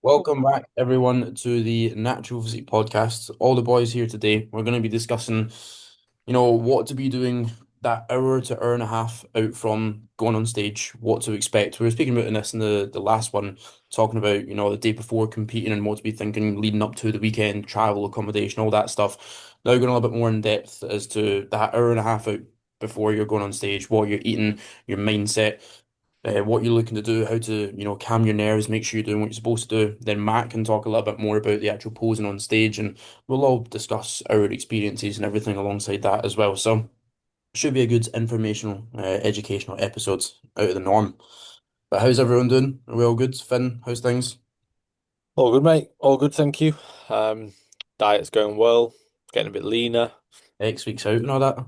Welcome back, everyone, to the Natural Physique podcast. All the boys here today. We're going to be discussing, what to be doing that hour to hour and a half out from going on stage, what to expect. We were speaking about this in the last one, talking about, the day before competing and what to be thinking leading up to the weekend, travel, accommodation, all that stuff. Now going a little bit more in depth as to that hour and a half out before you're going on stage, what you're eating, your mindset, what you're looking to do, how to, calm your nerves, make sure you're doing what you're supposed to do. Then Matt can talk a little bit more about the actual posing on stage, and we'll all discuss our experiences and everything alongside that as well. So, should be a good informational, educational episodes out of the norm. But how's everyone doing? Are we all good? Finn, how's things? All good, mate. All good, thank you. Um, Diet's going well, getting a bit leaner. X weeks out and all that.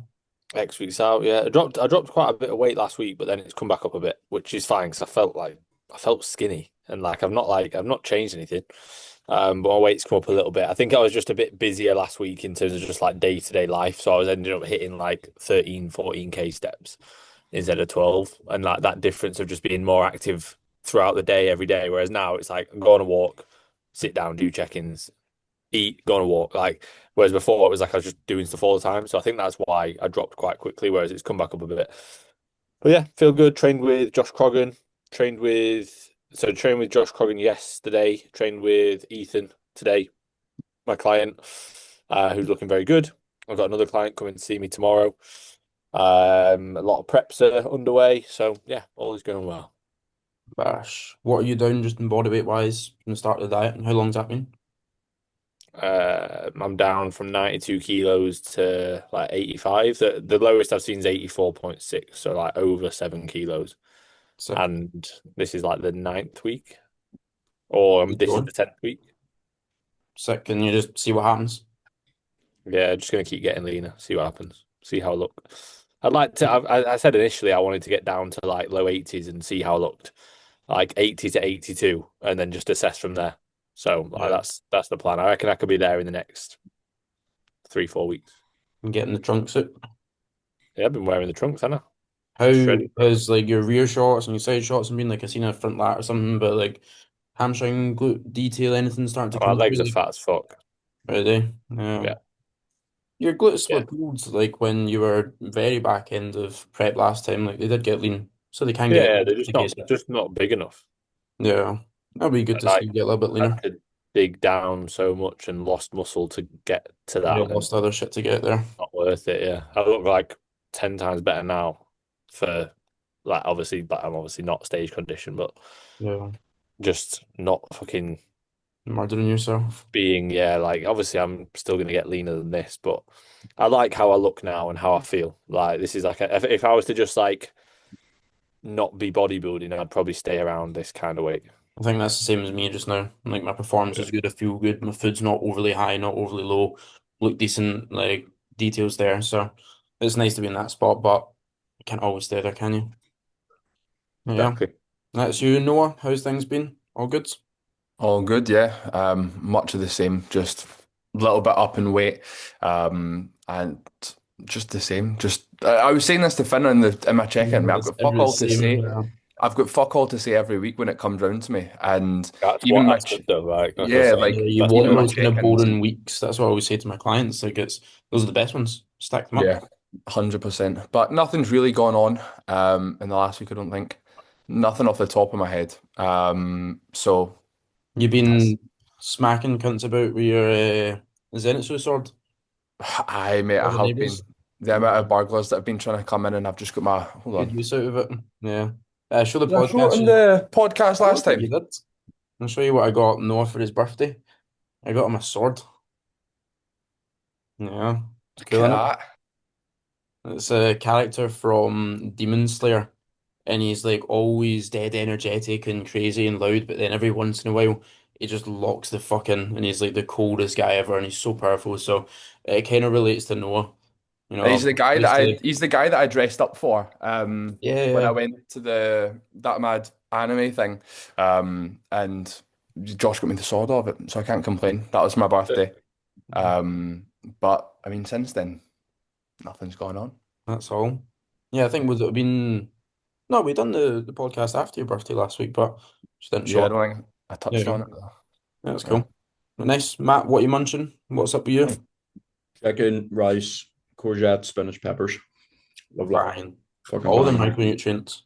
Next week's out, yeah. I dropped quite a bit of weight last week, but then it's come back up a bit, which is fine because I felt skinny and I've not changed anything. But my weight's come up a little bit. I think I was just a bit busier last week in terms of just like day-to-day life, so I was ending up hitting like 13, 14K steps instead of 12, and like that difference of just being more active throughout the day every day. Whereas now it's like go on a walk, sit down, do check-ins, eat, go on a walk. Whereas before it was like I was just doing stuff all the time. So I think that's why I dropped quite quickly, whereas it's come back up a bit. But yeah, feel good. Trained with Josh Croggan. Trained with Josh Croggan yesterday. Trained with Ethan today, my client, who's looking very good. I've got another client coming to see me tomorrow. A lot of preps are underway. So yeah, all is going well. Bash. What are you doing just in body weight wise from the start of the diet, and how long's that been? I'm down from 92 kilos to like 85. The lowest I've seen is 84.6, so like over 7 kilos. Sick. And this is like the ninth week, or Keep this is going. the 10th week. Sick, and you just see what happens. Yeah, just gonna keep getting leaner, see what happens, see how I look. I'd like to. I said initially I wanted to get down to like low 80s and see how I looked, like 80 to 82, and then just assess from there. So Yeah. that's the plan. I reckon I could be there in the next 3, 4 weeks. And get in the trunk suit. Yeah, I've been wearing the trunks, haven't I? How Shredded. has like your rear shots and your side shots and been like I seen a front lat or something, but like hamstring glute detail, anything starting to My come through legs are like fat as fuck. already? Yeah. Yeah. Your glutes Yeah. were pulled like when you were very back end of prep last time, like they did get lean. So they can get Yeah, lean just in case. they're just not big enough. Yeah. That'd be good And to see you get a little bit I leaner. had to dig down so much and lost muscle to get to Yeah, that, and lost other shit to get there. not worth it. Yeah. I look like 10 times better now for like obviously, but I'm obviously not stage condition, but Yeah. just not fucking Murdering yourself. being, yeah, like obviously I'm still gonna get leaner than this, but I like how I look now and how I feel. Like this is like if I was to just like not be bodybuilding, I'd probably stay around this kind of weight. I think that's the same as me just now. Like my performance Yeah. is good, I feel good, my food's not overly high, not overly low, look decent, like details there. So it's nice to be in that spot, but you can't always stay there, can you? Yeah. Exactly. That's you, Noah. How's things been? All good? All good, yeah. Much of the same, just a little bit up in weight, and just the same. Just I was saying this to Finn in my check-in. I've It's got fuck every the all to same. say. I've got fuck all to say every week when it comes round to me, and even my That's good though, right? That's what I yeah, say. Yeah, like you That's the want even my way. those kind of check-ins. boring weeks. That's what I always say to my clients. Like it's those are the best ones. Stack them up. Yeah, 100%. But nothing's really gone on in the last week. I don't think nothing off the top of my head. So You've that's been smacking cunts about with your Zenitsu sword I mate, I for the have been. neighbours. The amount of burglars that have been trying to come in, and I've just got my hold Good on. use out of it. Yeah. Show the Did I show it podcast. in I the podcast last don't think you time? did. I'll show you what I got Noah for his birthday. I got him a sword. Yeah. It's Look cool, at isn't it? that. It's a character from Demon Slayer. And he's like always dead energetic and crazy and loud, but then every once in a while he just locks the fuck in and he's like the coldest guy ever and he's so powerful. So it kind of relates to Noah. You He's know, the guy that used I to he's the guy that I dressed up for yeah, when I yeah. went to the that mad anime thing. And Josh got me the sword of it, so I can't complain. That was my birthday. But I mean since then nothing's gone on. That's all. Yeah, I think would it have been no, we done the podcast after your birthday last week, but she didn't show Yeah, I up. don't think I touched Yeah. on it. That's cool. Nice. Matt, what are you munching? What's up with you? Chicken, rice, courgette, spinach, peppers. Lovely. Fine. Fucking All the bang. micronutrients.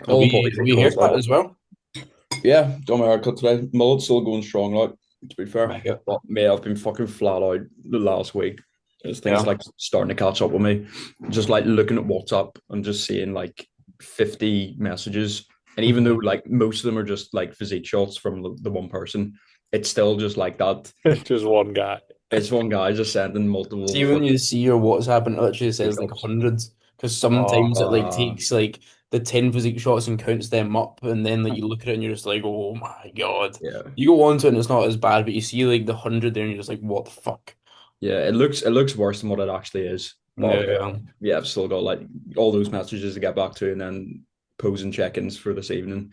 Have All the we, have we haircut as well? Yeah, done my haircut today. Mullet's still going strong, like, to be fair. Mega. But mate, I've been fucking flat out the last week. It's things Yeah. like starting to catch up with me. Just like looking at WhatsApp and just seeing like 50 messages. And even though like most of them are just like physique shots from the one person, it's still just like that. Just one guy. It's one guy just sending multiple. See when you see your WhatsApp and it literally says like hundreds, because sometimes it like takes like the 10 physique shots and counts them up, and then like you look at it and you're just like, oh my God. Yeah. You go on to it and it's not as bad, but you see like the 100 there and you're just like, what the fuck? Yeah, it looks worse than what it actually is. But Yeah. I've still got like all those messages to get back to, and then posing check-ins for this evening.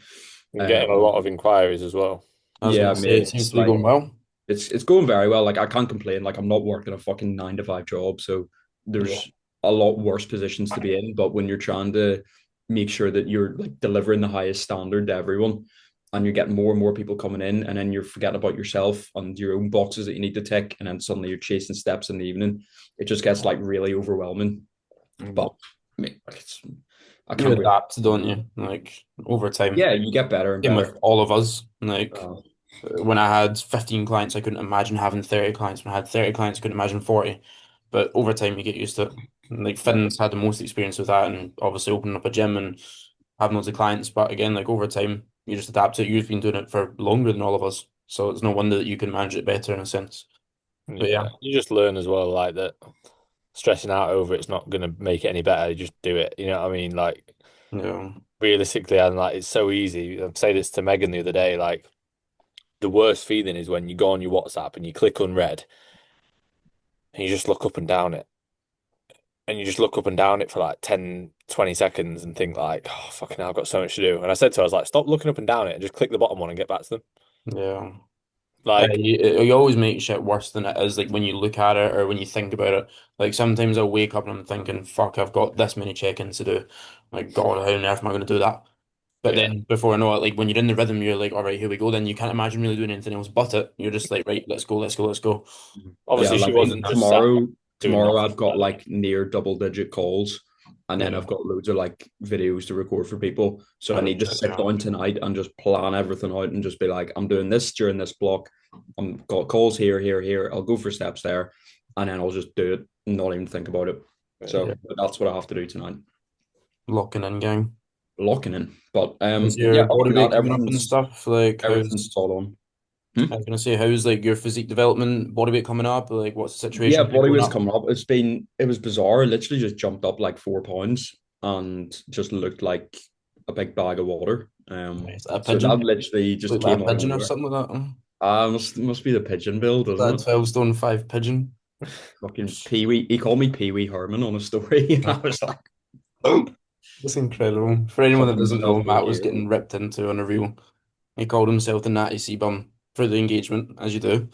I'm getting a lot of inquiries as well. I was Yeah, gonna say, mate, it seems it's to be going well. It's going very well. Like I can't complain. Like I'm not working a fucking 9 to 5 job, so there's a lot worse positions to be in. But when you're trying to make sure that you're like delivering the highest standard to everyone, and you're getting more and more people coming in, and then you're forgetting about yourself and your own boxes that you need to tick, and then suddenly you're chasing steps in the evening, it just gets like really overwhelming. But I mean, like I You can't really, adapt, don't you? Like over time. yeah, you get better and Same better. with all of us. Like Uh, when I had 15 clients, I couldn't imagine having 30 clients. When I had 30 clients, I couldn't imagine 40. But over time, you get used to it. And, like Finn's had the most experience with that, and obviously opening up a gym and having loads of clients. But again, like over time, you just adapt to it. You've been doing it for longer than all of us, so it's no wonder that you can manage it better in a sense. But yeah. You just learn as well, like that stressing out over it's not going to make it any better. You just do it. You know what I mean? Like Yeah. realistically, and like it's so easy. I say this to Megan the other day. Like the worst feeling is when you go on your WhatsApp and you click unread, and you just look up and down it, and you just look up and down it for like 10, 20 seconds and think like, oh fucking hell, I've got so much to do. And I said to her, I was like, stop looking up and down it and just click the bottom one and get back to them. Yeah. Like you always make shit worse than it is, like when you look at it or when you think about it. Like sometimes I'll wake up and I'm thinking, fuck, I've got this many check-ins to do. Like, God, how on earth am I going to do that? But Yeah. then before I know it, like when you're in the rhythm, you're like, all right, here we go. Then you can't imagine really doing anything else but it. You're just like, right, let's go, let's go, let's go. obviously yeah, she like wasn't just tomorrow. doing Tomorrow nothing. I've got like near double-digit calls, and then Yeah. I've got loads of like videos to record for people. So I need to sit down tonight and just plan everything out and just be like, I'm doing this during this block. I've got calls here, here, here. I'll go for steps there, and then I'll just do it and not even think about it. So Yeah. that's what I have to do tonight. Locking in, gang. Locking in. But Is your yeah, body other than weight that, coming up and stuff? Like, everything's spot on. I was gonna say, how's like your physique development, body weight coming up? Like, what's the situation? Yeah, body going weight's up? coming up. It was bizarre. It literally just jumped up like 4 pounds and just looked like a big bag of water. Is that a So pigeon? that literally just Like came a out of pigeon or nowhere. something like that? Must be the pigeon build, That doesn't it? 12 stone 5 pigeon. Fucking Pee Wee. He called me Pee Wee Herman on a story, and I was like, oh, That's incredible. For anyone that fucking doesn't know, self Matt was hero. getting ripped into on a reel. He called himself the Natty Seabum for the engagement, as you do.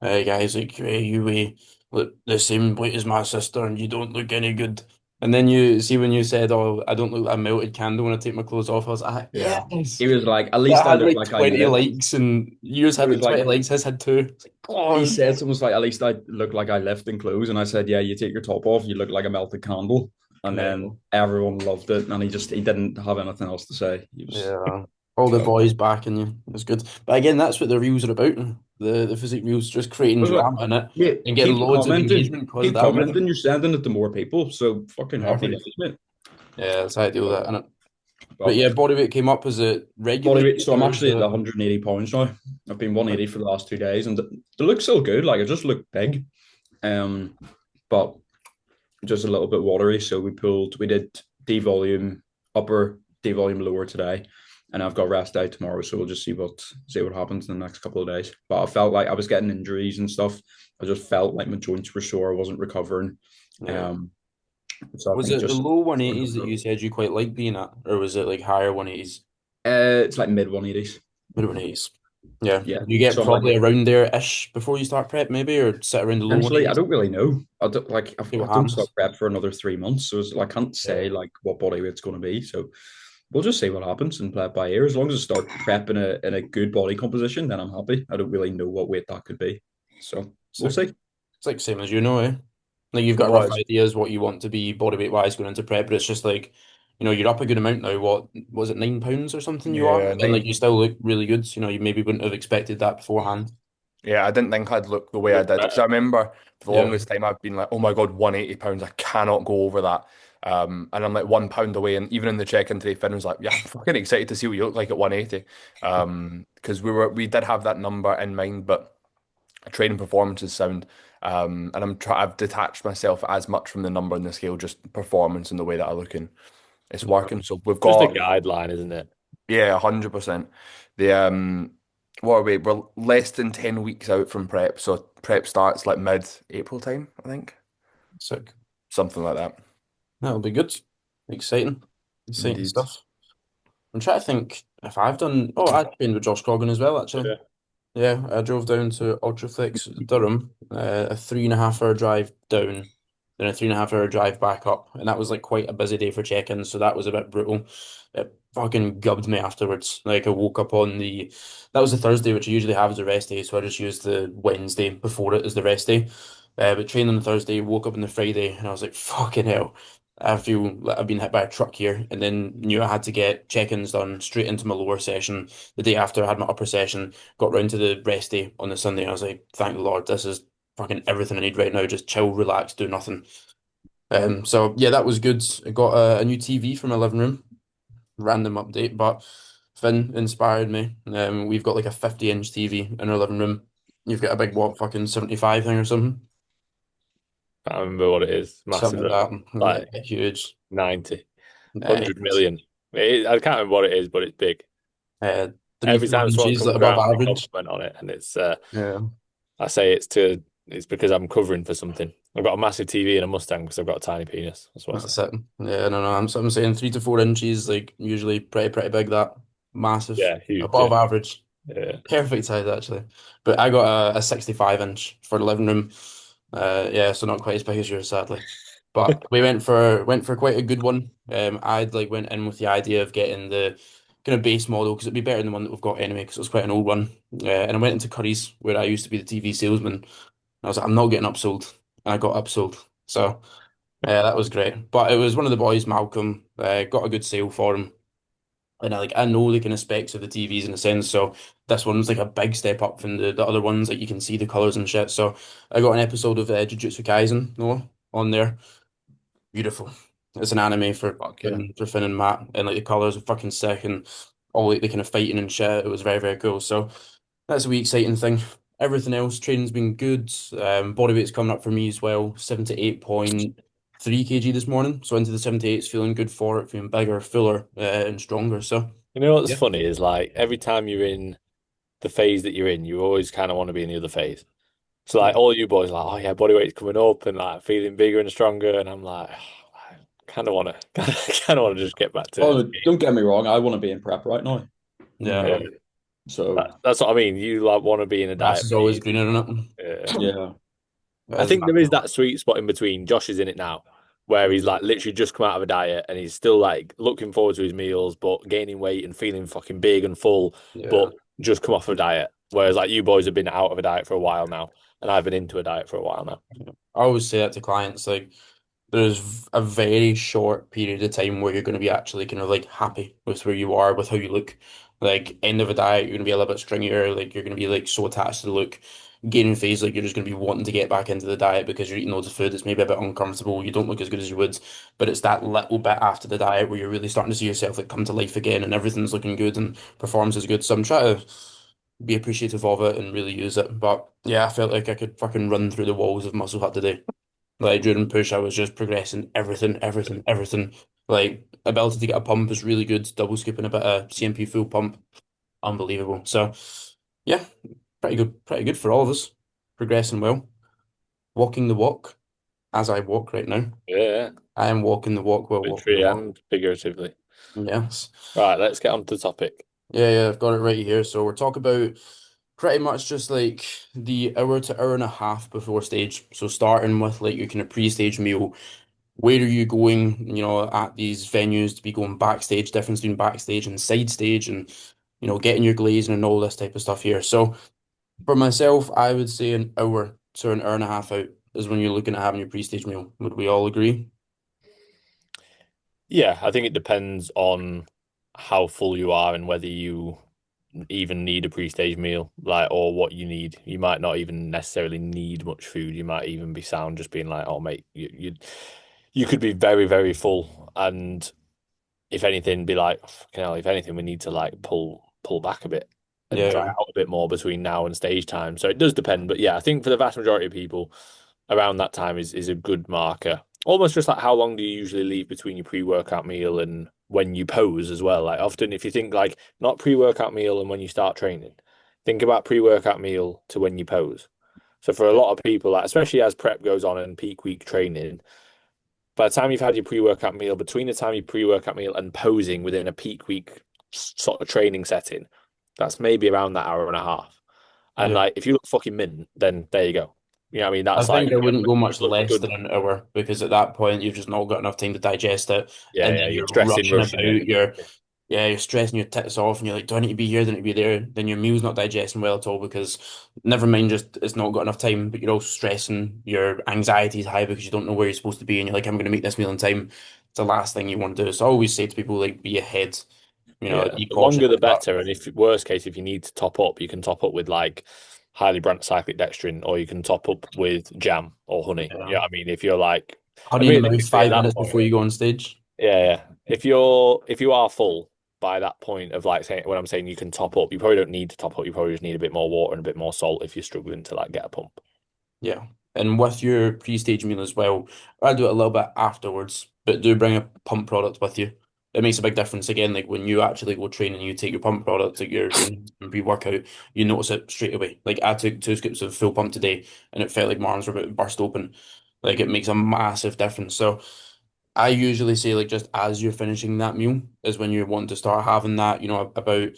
Guys, like, hey, you look the same weight as my sister and you don't look any good. And then you see when you said, oh, I don't look like a melted candle when I take my clothes off, I was like, Yeah. yes. He was like, at That least I had look like like I 20 live. likes and yours had He was like 20 like- likes, his had 2. It's like, oh. He said something was like, at least I look like I lift in clothes. And I said, yeah, you take your top off, you look like a melted candle. And then everyone loved it. And he didn't have anything else to say. He was, Yeah. All the boys backing you. It's good. But again, that's what the reels are about. The physique reels, just creating Was it? drama in it yeah, and getting keep loads of commenting. engagement because of Keep that. commenting. You're sending it to more people. So fucking happy Perfect. days, mate. Yeah, that's how I deal with that, innit? But But yeah, body weight came up. Is it regular? body weight. So I'm or actually is at it- 180 pounds now. I've been 180 for the last 2 days, and they look so good. Like I just look big, but just a little bit watery. So we did devolume upper, devolume lower today, and I've got rest day tomorrow. So we'll just see what happens in the next couple of days. But I felt like I was getting injuries and stuff. I just felt like my joints were sore. I wasn't recovering. Yeah. So I Was think it the just low 180s that you said you quite like being at, or was it like higher 180s? it's like mid 180s. Mid 180s. Yeah. Yeah. You get So I'm probably around there-ish before you start prep, maybe, or sit around the low Essentially, I 180s. don't really know. I don't See what I don't start happens. prep for another 3 months, so I can't say like what body weight's going to be. So we'll just see what happens and play it by ear. As long as I start prep in a good body composition, then I'm happy. I don't really know what weight that could be, so we'll So see. it's like same as you know, eh? Like you've It got rough was. ideas what you want to be body weight wise going into prep, but it's just like, you're up a good amount now. What was it, 9 pounds or something you are? Yeah, And like you still look really good. You maybe wouldn't have expected that beforehand. yeah, I didn't think I'd look the way I Look did because better. I remember for the Yeah. longest time I've been like, oh my God, 180 pounds, I cannot go over that. And I'm like 1 pound away, and even in the check-in today, Finn was like, "Yeah, I'm fucking excited to see what you look like at 180." Because we did have that number in mind, but training performance is sound. And I've detached myself as much from the number on the scale, just performance and the way that I look in. It's working. So we've Just a got guideline, isn't it? yeah, 100%. The what are we? We're less than 10 weeks out from prep, so prep starts like mid-April time, I think. Sick. Something like that. That'll be good. Exciting. Exciting Indeed. stuff. I'm trying to think if I've done. Oh, I trained with Josh Cogan as well, actually. Yeah. Yeah, I drove down to Ultraflex Durham, a 3.5 hour drive down, then a 3.5 hour drive back up, and that was like quite a busy day for check-ins, so that was a bit brutal. It fucking gubbed me afterwards. Like I woke up that was the Thursday, which I usually have as a rest day, so I just used the Wednesday before it as the rest day. But trained on the Thursday, woke up on the Friday, and I was like, fucking hell. I feel like I've been hit by a truck here, and then knew I had to get check-ins done straight into my lower session. The day after I had my upper session, got round to the rest day on the Sunday. I was like, thank the Lord, this is fucking everything I need right now. Just chill, relax, do nothing. So yeah, that was good. I got a new TV for my living room. Random update, but Finn inspired me. We've got like a 50-inch TV in our living room. You've got a big what, fucking 75 thing or something? Can't remember what it is. Massive Something like though. that. Like Yeah, huge. 90, Uh, 100 million. I can't remember what it is, but it's big. uh, three, Every four time someone inches comes above around, they average. compliment on it, and Yeah. I say it's because I'm covering for something. I've got a massive TV and a Mustang because I've got a tiny penis. That's what I That's say. it. Yeah, no, no. I'm saying 3 to 4 inches, like usually pretty big. That massive, Yeah, huge. above Yeah, average, yeah. perfect size actually. But I got a 65-inch for the living room. Yeah, so not quite as big as yours, sadly. But we went for quite a good one. I'd like went in with the idea of getting the kind of base model because it'd be better than the one that we've got anyway because it was quite an old one. And I went into Curry's where I used to be the TV salesman. I was like, I'm not getting upsold. And I got upsold. So. Yeah, that was great. But it was one of the boys, Malcolm, got a good sale for him. And I know the kind of specs of the TVs in a sense. So this one's like a big step up from the other ones. Like you can see the colors and shit. So I got an episode of Jujutsu Kaisen, no, on there. Beautiful. It's an anime for Fuck yeah. Finn and Matt, and like the colors are fucking sick, and all like the kind of fighting and shit. It was very very cool. So that's a wee exciting thing. Everything else, training's been good. Body weight's coming up for me as well. 78.3 kg this morning. So into the 78s, feeling good for it, feeling bigger, fuller, and stronger. So You know what's yeah, funny is like every time you're in the phase that you're in, you always kind of want to be in the other phase. So like yeah. all you boys are like, oh yeah, body weight's coming up and like feeling bigger and stronger, and I'm like, I kind of want to, kind of want to just get back to. Oh, don't get me wrong. I want to be in prep right now. Yeah, Yeah, So that's what I mean. You like want to be in a grass diet is always phase. greener than Yeah. it. yeah, I think there is Exactly. that sweet spot in between. Josh is in it now, where he's like literally just come out of a diet and he's still like looking forward to his meals, but gaining weight and feeling fucking big and full, Yeah. but just come off a diet. Whereas like you boys have been out of a diet for a while now, and I've been into a diet for a while now. I always say that to clients, like there's a very short period of time where you're going to be actually kind of like happy with where you are, with how you look. Like end of a diet, you're going to be a little bit stringier, like you're going to be like so attached to the look. Gaining phase, like you're just going to be wanting to get back into the diet because you're eating loads of food that's maybe a bit uncomfortable. You don't look as good as you would, but it's that little bit after the diet where you're really starting to see yourself like come to life again and everything's looking good and performance is good. So I'm trying to be appreciative of it and really use it. But yeah, I felt like I could fucking run through the walls of Muscle Hut today. Like during push, I was just progressing everything, everything, everything. Like ability to get a pump is really good. Double scooping a bit of CMP full pump, unbelievable. So yeah, pretty good for all of us. Progressing well, walking the walk as I walk right now. Yeah, I am walking the walk while walking the literally walk. and figuratively. Yes. Right, let's get on to the topic. Yeah, I've got it right here. So we're talking about pretty much just like the hour to hour and a half before stage. So starting with like your kind of pre-stage meal. where are you going, at these venues to be going backstage, difference between backstage and side stage and, getting your glazing and all this type of stuff here. So for myself, I would say an hour to an hour and a half out is when you're looking at having your pre-stage meal. Would we all agree? Yeah, I think it depends on how full you are and whether you even need a pre-stage meal, like, or what you need. You might not even necessarily need much food. You might even be sound just being like, oh mate, you could be very, very full, and if anything, be like, fucking hell, if anything, we need to like pull back a bit and dry Yeah, out a bit more between now and stage time. So it does depend, but yeah, I think for the vast majority of people, around that time is a good marker. Almost just like how long do you usually leave between your pre-workout meal and when you pose as well? Like often if you think like not pre-workout meal and when you start training, think about pre-workout meal to when you pose. So for a lot of people, like especially as prep goes on and peak week training, by the time you've had your pre-workout meal, between the time you pre-workout meal and posing within a peak week sort of training setting, that's maybe around that hour and a half. And yeah. like if you look fucking mint, then there you go. You know what I mean? I That's like think I wouldn't go you've much looked a less good. than an hour because at that point you've just not got enough time to digest it, Yeah, and yeah, then you're you're stressing, rushing rushing about. it. You're stressing your tits off, and you're like, do I need to be here? Do I need to be there? Then your meal's not digesting well at all because never mind, just it's not got enough time, but you're also stressing. Your anxiety is high because you don't know where you're supposed to be, and you're like, I'm going to make this meal in time. It's the last thing you want to do. So I always say to people, like, be ahead. Yeah, Be the cautious. longer the But better. And if worst case, if you need to top up, you can top up with like highly branched cyclic dextrin, or you can top up with jam or honey. yeah, Yeah, I mean, if you're like, honey and in the mouth realistically at five that minutes point, before you go on stage. yeah, yeah. If you are full by that point of like saying when I'm saying you can top up, you probably don't need to top up. You probably just need a bit more water and a bit more salt if you're struggling to like get a pump. Yeah. And with your pre-stage meal as well, I do it a little bit afterwards, but do bring a pump product with you. It makes a big difference. Again, like when you actually go train and you take your pump product, like your pre-workout, you notice it straight away. Like I took 2 scoops of full pump today and it felt like my arms were about to burst open. Like it makes a massive difference. So I usually say like just as you're finishing that meal is when you want to start having that, about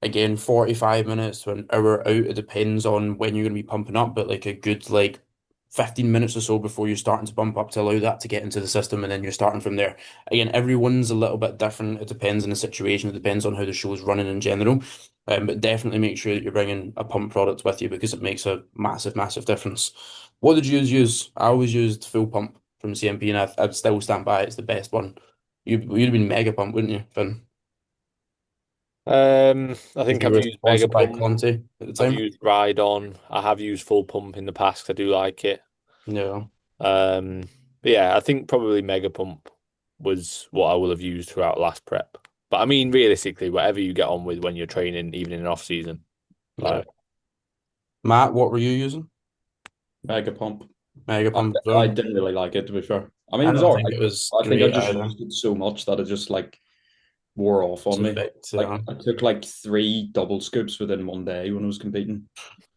again 45 minutes to an hour out. It depends on when you're going to be pumping up, but like a good like 15 minutes or so before you're starting to bump up to allow that to get into the system and then you're starting from there. Again, everyone's a little bit different. It depends on the situation. It depends on how the show's running in general. But definitely make sure that you're bringing a pump product with you because it makes a massive, massive difference. What did you use? I always used full pump from CMP, and I'd still stand by it. It's the best one. You'd have been Mega Pump, wouldn't you, Finn? I If think you I've were used Mega sponsored by Pump, Conte at the I've time. used Ride On, I have used Full Pump in the past. I do like it. No. Um, but yeah, I think probably Mega Pump was what I will have used throughout last prep. But I mean, realistically, whatever you get on with when you're training, even in off season, Yeah. like Matt, what were you using? Mega pump. Mega I, Pump as I well. didn't really like it, to be fair. I mean, I it was don't all think right. it was I think I great just either. used it so much that it just like wore off on So me. bit, Like I took like 3 double scoops within one day when I was competing.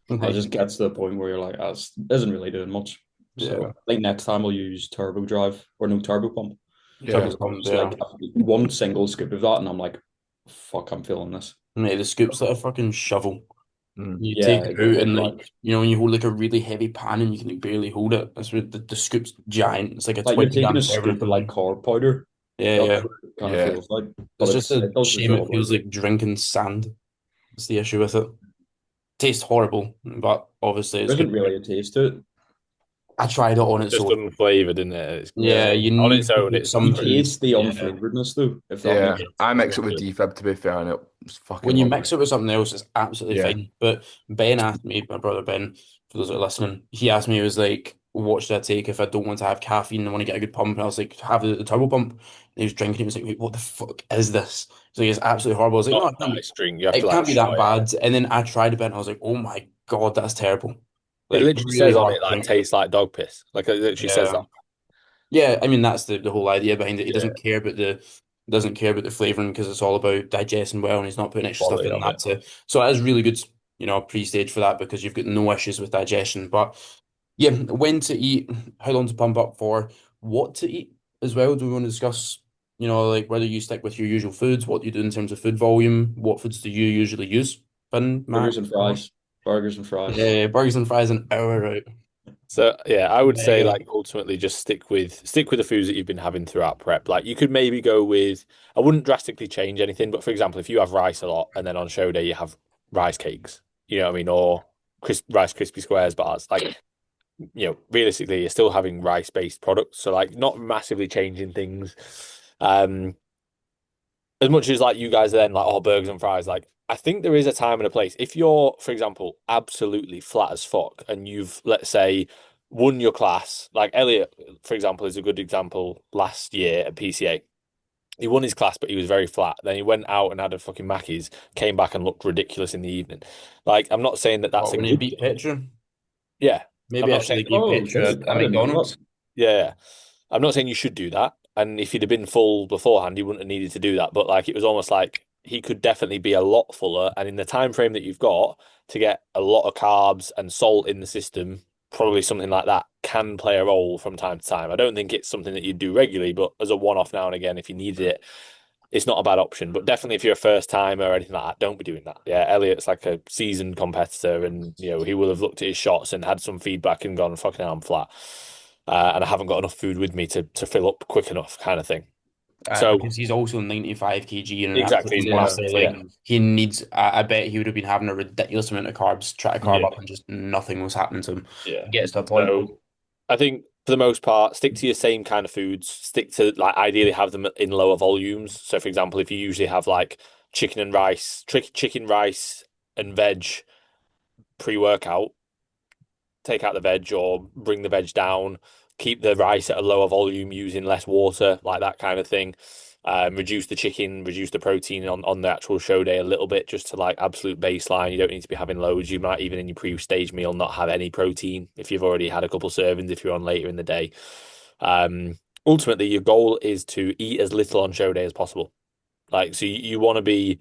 It just gets to the point where you're like, oh, this isn't really doing much. So yeah, I think next time I'll use turbo drive or no turbo pump. Yeah. Turbo Because Pump, it's yeah. like one single scoop of that and I'm like, fuck, I'm feeling this. Mate, the scoop's like a fucking shovel. Mm. You Yeah, take it it out is and like like, when you hold like a really heavy pan and you can like barely hold it. That's where the scoop's giant. It's like a like you're 20 taking gram a serve or scoop of like something. carb powder. Yeah, That's yeah. what it kind of Yeah. feels like. But It's just it a does the shame job. it feels like drinking sand. That's the issue with it. Tastes horrible, but obviously There it's isn't good. really a taste to it. I tried it on it's its just own. unflavored, isn't it? Yeah, you On its need to own, put it's You something. taste the Yeah. unflavoredness though, if that Yeah. makes sense. I mix it not with good. defib to be fair, and it's fucking When you lovely. mix it with something else, it's absolutely Yeah. fine. But Ben asked me, my brother Ben, for those that are listening, he asked me, he was like, what should I take if I don't want to have caffeine and I want to get a good pump? And I was like, have the turbo pump. And he was drinking it. He was like, wait, what the fuck is this? So it's absolutely horrible. I was like, Not no, a nice drink. You have to it like can't be shot that it out. bad. And then I tried a bit and I was like, oh my God, that's terrible. It Like literally really says on hard it to like drink. tastes like dog piss. Like it literally says Yeah. that. Yeah, I mean that's the whole idea behind it. He Yeah, doesn't care about the flavoring because it's all about digesting well, and he's not putting extra stuff quality in of that it. to. So it is really good, pre-stage for that because you've got no issues with digestion. But yeah, when to eat, how long to pump up for, what to eat as well. Do we want to discuss, like whether you stick with your usual foods, what you do in terms of food volume, what foods do you usually use? Finn, Matt? Burgers and fries. Burgers and fries. Yeah, burgers and fries an hour out. So yeah, I would There you say go. like ultimately just stick with the foods that you've been having throughout prep. Like you could maybe go with I wouldn't drastically change anything, but for example, if you have rice a lot and then on show day you have rice cakes, you know what I mean, or Rice Krispie Squares bars, like realistically you're still having rice-based products, so like not massively changing things. Um, as much as like you guys are then like oh burgers and fries, like I think there is a time and a place. If you're, for example, absolutely flat as fuck and you've let's say won your class, like Elliot, for example, is a good example last year at PCA. He won his class, but he was very flat. Then he went out and had a fucking Mackey's, came back and looked ridiculous in the evening. Like, I'm not saying that that's What, a when you good beat thing. Petra? Yeah. I'm Maybe I not should saying have given Oh Petra shit, at I didn't know McDonald's. that. yeah. I'm not saying you should do that. And if he'd have been full beforehand, he wouldn't have needed to do that. But like it was almost like he could definitely be a lot fuller. And in the time frame that you've got to get a lot of carbs and salt in the system, probably something like that can play a role from time to time. I don't think it's something that you'd do regularly, but as a one-off now and again, if you needed it, it's not a bad option. But definitely if you're a first timer or anything like that, don't be doing that. Yeah, Elliot's like a seasoned competitor and he will have looked at his shots and had some feedback and gone, fucking hell, I'm flat. And I haven't got enough food with me to fill up quick enough, kind of thing. So Because he's also 95 kg and an exactly, absolute he's Yeah, monster. massive. Like Yeah, yeah. he needs, I bet he would have been having a ridiculous amount of carbs, try to carb yeah, up, and just nothing was happening to him. yeah. He gets to a point. So I think for the most part, stick to your same kind of foods. Stick to like ideally have them in lower volumes. So for example, if you usually have like chicken, rice and veg pre-workout, take out the veg or bring the veg down, keep the rice at a lower volume using less water, like that kind of thing. Reduce the chicken, reduce the protein on the actual show day a little bit, just to like absolute baseline. You don't need to be having loads. You might even in your pre-stage meal not have any protein if you've already had a couple servings if you're on later in the day. Ultimately, your goal is to eat as little on show day as possible. Like, so you want to be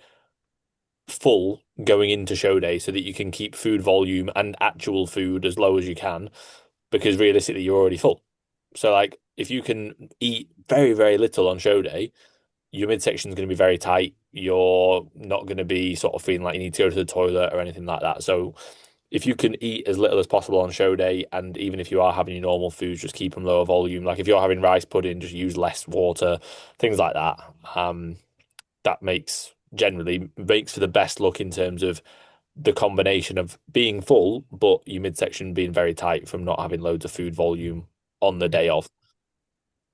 full going into show day so that you can keep food volume and actual food as low as you can because realistically you're already full. So like if you can eat very, very little on show day, your midsection is going to be very tight. You're not going to be sort of feeling like you need to go to the toilet or anything like that. So if you can eat as little as possible on show day, and even if you are having your normal foods, just keep them lower volume. Like if you're having rice pudding, just use less water, things like that. That makes for the best look in terms of the combination of being full, but your midsection being very tight from not having loads of food volume on the day of.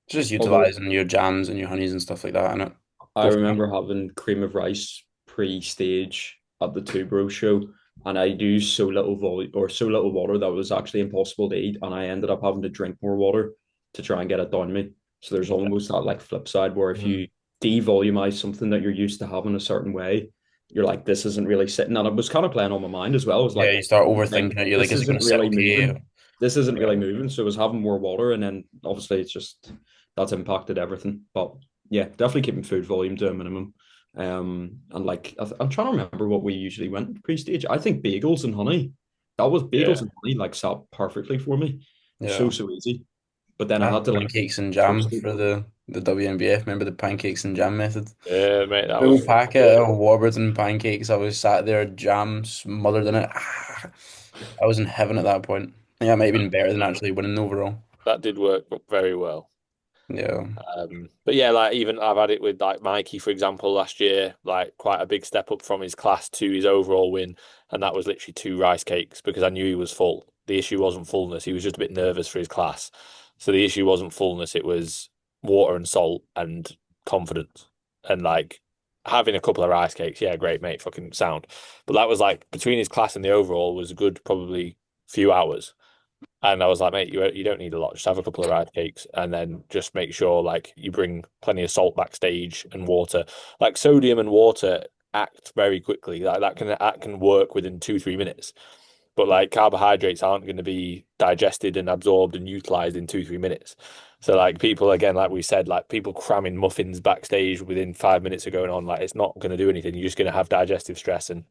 Just Although utilizing your jams and your honeys and stuff like that, innit? I Go for it. remember having cream of rice pre-stage at the Two Bro show, and I used so little volume or so little water that it was actually impossible to eat, and I ended up having to drink more water to try and get it down me. So there's almost that like flip side where if Mm. you devolumize something that you're used to having a certain way, you're like, this isn't really sitting. And it was kind of playing on my mind as well. It was Yeah, like, you start overthinking it. You're like, this is it going isn't to sit really okay? moving. This isn't Yeah. really moving. So I was having more water, and then obviously it's just that's impacted everything. But yeah, definitely keeping food volume to a minimum. And like I'm trying to remember what we usually went pre-stage. I think bagels and honey. That was bagels Yeah. and honey like sat perfectly for me. It was Yeah. so easy. But then I Yeah. had to like Pancakes and jam toast it. for the WNBF. Remember the pancakes and jam method? Yeah, mate, that Full was packet of Warburton pancakes. I was sat there, jam smothered in it. I was in heaven at that point. Yeah, it might have been better than actually winning overall. that did work very well. Yeah. But yeah, like even I've had it with like Mikey, for example, last year, like quite a big step up from his class to his overall win, and that was literally two rice cakes because I knew he was full. The issue wasn't fullness; he was just a bit nervous for his class. So the issue wasn't fullness; it was water and salt and confidence, and like having a couple of rice cakes. Yeah, great, mate, fucking sound. But that was like between his class and the overall was a good probably few hours. And I was like, mate, you don't need a lot. Just have a couple of ride cakes, and then just make sure like you bring plenty of salt backstage and water. Like sodium and water act very quickly. Like that can work within 2-3 minutes. But like carbohydrates aren't going to be digested and absorbed and utilized in 2-3 minutes. So like people again, like we said, like people cramming muffins backstage within 5 minutes of going on, like it's not going to do anything. You're just going to have digestive stress and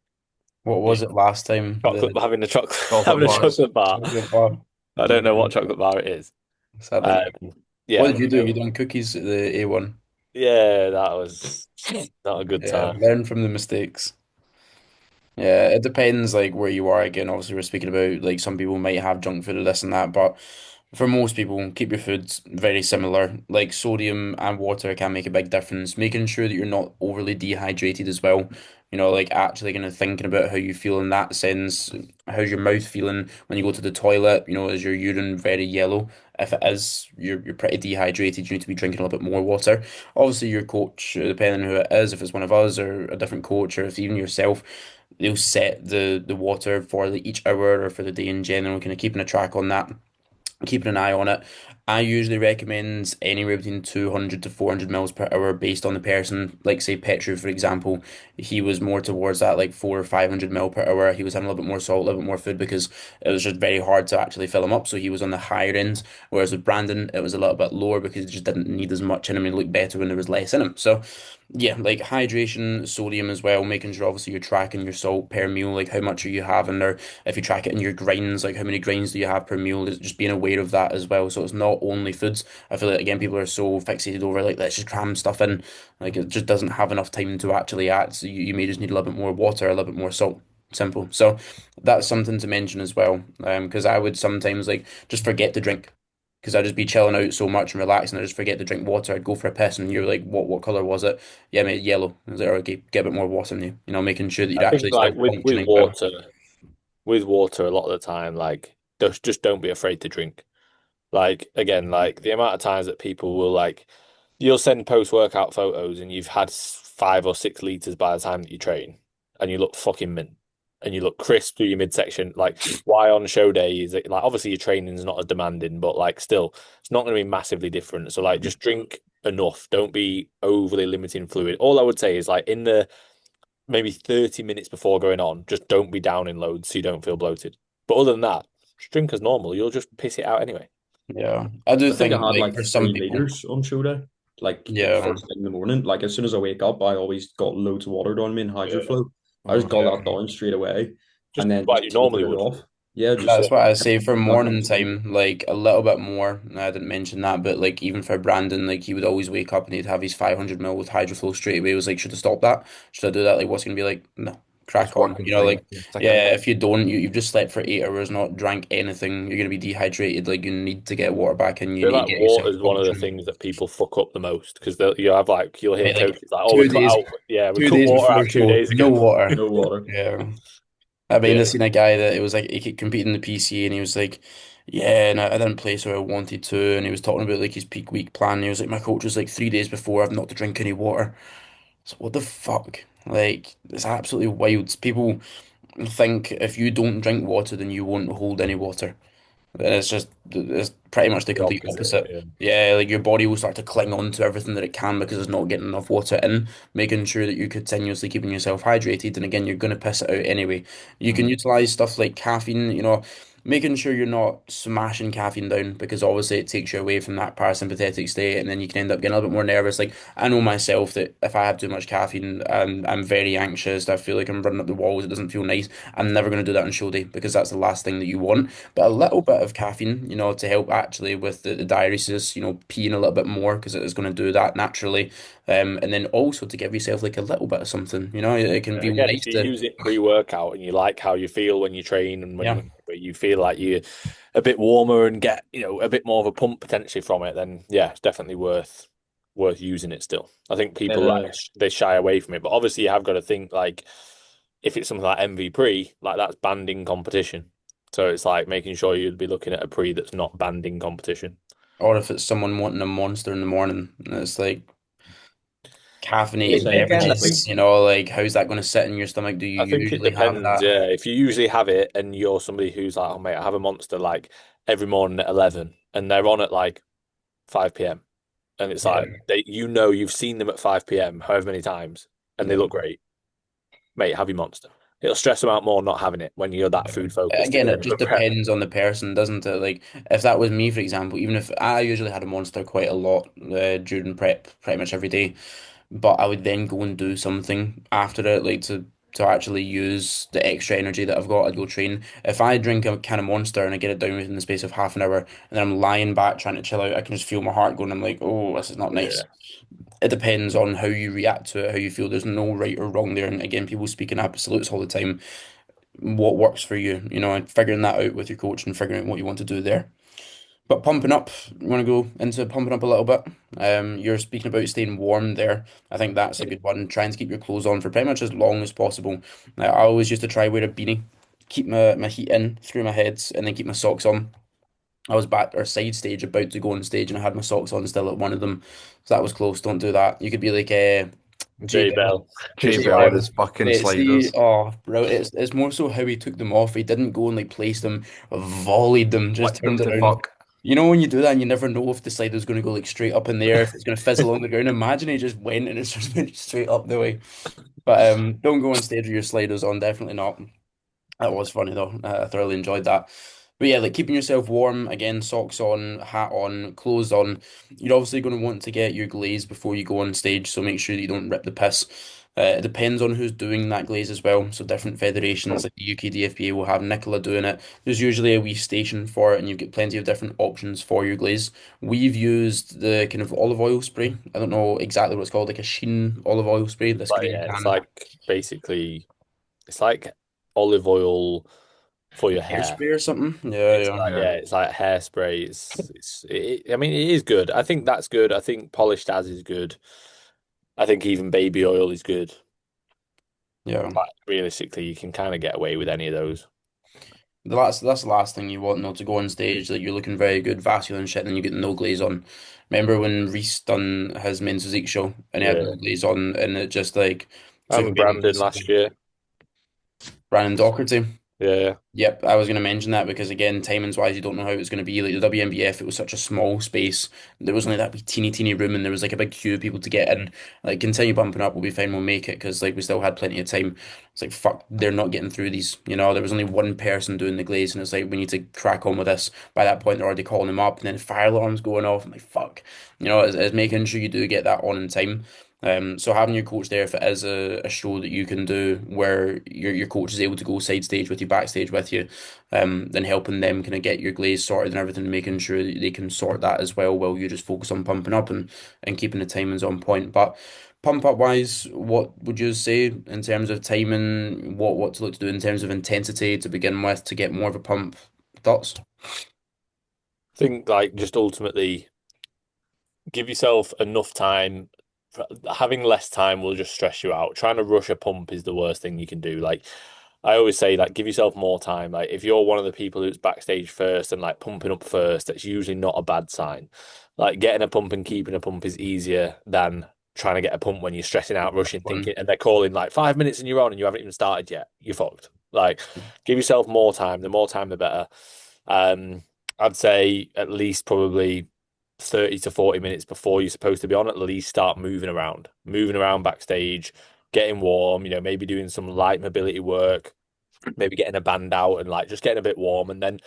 What yeah, was it last time? chocolate having a chocolate Chocolate having a bars. chocolate bar. Chocolate bar. I don't know what chocolate bar it is. Sadly. What Yeah, did you do? You done cookies at the A1? yeah, that was not a good Yeah, time. learn from the mistakes. Yeah, it depends like where you are. Again, obviously we're speaking about like some people might have junk food or this and that, but for most people, keep your foods very similar. Like sodium and water can make a big difference. Making sure that you're not overly dehydrated as well. Like actually kind of thinking about how you feel in that sense. How's your mouth feeling when you go to the toilet? Is your urine very yellow? If it is, you're pretty dehydrated. You need to be drinking a little bit more water. Obviously, your coach, depending on who it is, if it's one of us or a different coach, or if even yourself, they'll set the water for like each hour or for the day in general, kind of keeping a track on that, keeping an eye on it. I usually recommend anywhere between 200 to 400 mils per hour based on the person. Like say Petru, for example, he was more towards that like 400 or 500 mil per hour. He was having a little bit more salt, a little bit more food because it was just very hard to actually fill him up. So he was on the higher end. Whereas with Brandon, it was a little bit lower because he just didn't need as much in him and looked better when there was less in him. So yeah, like hydration, sodium as well, making sure obviously you're tracking your salt per meal, like how much are you having there. If you track it in your grains, like how many grains do you have per meal, just being aware of that as well. So it's not only foods. I feel like again people are so fixated over like let's just cram stuff in. Like it just doesn't have enough time to actually act. So you may just need a little bit more water, a little bit more salt. Simple. So that's something to mention as well. Because I would sometimes like just forget to drink because I'd just be chilling out so much and relaxing. I just forget to drink water. I'd go for a piss, and you're like, "What color was it?" Yeah, mate, yellow. I was like, "Okay, get a bit more water in you." Making sure that you're I think actually still like with functioning well. water, a lot of the time, like just don't be afraid to drink. Like again, like the amount of times that people will like, you'll send post-workout photos and you've had 5 or 6 liters by the time that you train, and you look fucking mint, and you look crisp through your midsection. Like, why on show day is it like obviously your training's not as demanding, but like still, it's not going to be massively different. So like, just drink enough. Don't be overly limiting fluid. All I would say is like in the maybe 30 minutes before going on, just don't be down in loads so you don't feel bloated. But other than that, just drink as normal. You'll just piss it out anyway. Yeah, I do I think I think had like like for some three people, liters on show day. Like yeah, first thing in the morning. Like as soon as I wake up, I always got loads of water down me in Yeah. HydroFlow. I just Oh, got yeah. that down straight away Just and then like just you tapered normally it would. off. Yeah, just That's what I say for that morning nice and time, like a little bit more. I didn't mention that, but like even for Brandon, like he would always wake up and he'd have his 500 mil with hydroflow straight away. He was like, should I stop that? Should I do that? Like, what's gonna be like? No, it's crack on. working fine. Like, It's ticking. yeah, if you don't, you've just slept for 8 hours, not drank anything, you're gonna be dehydrated. Like, you need to get water back in. I You feel need like to get yourself water is one of the functioning. things that people fuck up the most because you have like you'll hear Mate, like coaches like, "Oh, we two cut days, out, yeah, we two cut days water before out two show, days no ago." water. no water. Yeah. I mean, I Yeah, seen a guy that it was like he could compete in the PCA and he was like, yeah, and I didn't play so I wanted to. And he was talking about like his peak week plan. He was like, my coach was like 3 days before I've not to drink any water. So what the fuck? Like, it's absolutely wild. People think if you don't drink water, then you won't hold any water. And it's pretty much the the complete opposite. opposite. Yeah, Yeah, like your body will start to cling on to everything that it can because it's not getting enough water in, making sure that you're continuously keeping yourself hydrated. And again, you're going to piss it out anyway. You can Mm. utilize stuff like caffeine, making sure you're not smashing caffeine down because obviously it takes you away from that parasympathetic state and then you can end up getting a little bit more nervous. Like I know myself that if I have too much caffeine, I'm very anxious. I feel like I'm running up the walls. It doesn't feel nice. I'm never going to do that on show day because that's the last thing that you want. But a little bit of caffeine, to help actually with the diuresis, peeing a little bit more because it is going to do that naturally. And then also to give yourself like a little bit of something, it can and be again, nice if you to, use it pre-workout and you like how you feel when you train and yeah, when you feel like you're a bit warmer and get a bit more of a pump potentially from it, then yeah, it's definitely worth using it still. I think Yeah, people like they shy away from it, but obviously you have got to think like if it's something like MV pre, like that's banned in competition. So it's like making sure you'd be looking at a pre that's not banned in competition. or if it's someone wanting a monster in the morning, and it's like caffeinated Again, beverages, that's like how's that going to sit in your stomach? Do you I think it usually have depends. that? Yeah, if you usually have it and you're somebody who's like, oh mate, I have a monster like every morning at 11, and they're on at like 5 p.m. and it's Yeah, like you've seen them at 5 p.m. however many times, and they yeah. look great, mate. Have your monster. It'll stress them out more not having it when you're that food focused Again, it again. just But prep, depends on the person, doesn't it? Like, if that was me, for example, even if I usually had a monster quite a lot during prep, pretty much every day, but I would then go and do something after it, like to to actually use the extra energy that I've got. I'd go train. If I drink a can of Monster and I get it down within the space of half an hour, and then I'm lying back trying to chill out, I can just feel my heart going. I'm like, oh, this is not nice. Yeah. It depends on how you react to it, how you feel. There's no right or wrong there. And again, people speak in absolutes all the time. What works for you, and figuring that out with your coach and figuring out what you want to do there. But pumping up, you want to go into pumping up a little bit. You're speaking about staying warm there. I think that's a good one. Trying to keep your clothes on for pretty much as long as possible. I always used to try wear a beanie, keep my heat in through my heads, and then keep my socks on. I was back or side stage about to go on stage, and I had my socks on still at one of them. So that was close. Don't do that. You could be like Jay Jay Bell. Bell. Jay Jay Bell with Bell. his fucking See, sliders. bro, it's more so how he took them off. He didn't go and like place them, volleyed them, just Flick them turned to around. fuck. When you do that and you never know if the slider's going to go like straight up in the air, if it's going to fizzle on the ground. Imagine he just went and it's just went straight up the way. But don't go on stage with your sliders on, definitely not. That was funny though. I thoroughly enjoyed that. But yeah, like keeping yourself warm, again, socks on, hat on, clothes on. You're obviously going to want to get your glaze before you go on stage, so make sure that you don't rip the piss. It depends on who's doing that glaze as well. So different federations like the UK DFPA will have Nicola doing it. There's usually a wee station for it, and you get plenty of different options for your glaze. We've used the kind of olive oil spray. I don't know exactly what it's called, like a Sheen olive oil spray, this Like, green yeah, it's can. like basically, it's like olive oil for your hair. Hairspray or something. Yeah, It's yeah. like, yeah, it's like hairspray. I mean, it is good. I think that's good. I think polished as is good. I think even baby oil is good. Yeah. But realistically, you can kind of get away with any of those. That's the last thing you want, to go on stage that you're looking very good, vascular and shit, and then you get no glaze on. Remember when Reese done his men's physique show and he had Yeah. no glaze on, and it just like took And him Brandon last year. Brandon Docherty. Yeah. Yep, I was going to mention that because again, timings wise, you don't know how it's going to be. Like the WNBF, it was such a small space. There was only that wee teeny room, and there was like a big queue of people to get in. Like continue bumping up, we'll be fine, we'll make it because like we still had plenty of time. It's like fuck, they're not getting through these. There was only one person doing the glaze, and it's like we need to crack on with this. By that point, they're already calling him up, and then fire alarms going off. I'm like fuck, it's making sure you do get that on in time. So having your coach there, if it is a show that you can do where your coach is able to go side stage with you, backstage with you, then helping them kind of get your glaze sorted and everything, making sure that they can sort that as well while you just focus on pumping up and keeping the timings on point. But pump up wise, what would you say in terms of timing? What to look to do in terms of intensity to begin with to get more of a pump? Thoughts? I think like just ultimately give yourself enough time. Having less time will just stress you out. Trying to rush a pump is the worst thing you can do. Like I always say, like give yourself more time. Like if you're one of the people who's backstage first and like pumping up first, that's usually not a bad sign. Like getting a pump and keeping a pump is easier than trying to get a pump when you're stressing out, rushing, thinking, and they're calling like 5 minutes and you're on and you haven't even started yet. You're fucked. Like give yourself more time. The more time, the better. I'd say at least probably 30 to 40 minutes before you're supposed to be on, at least start moving around backstage, getting warm, maybe doing some light mobility work, maybe getting a band out and like just getting a bit warm. And then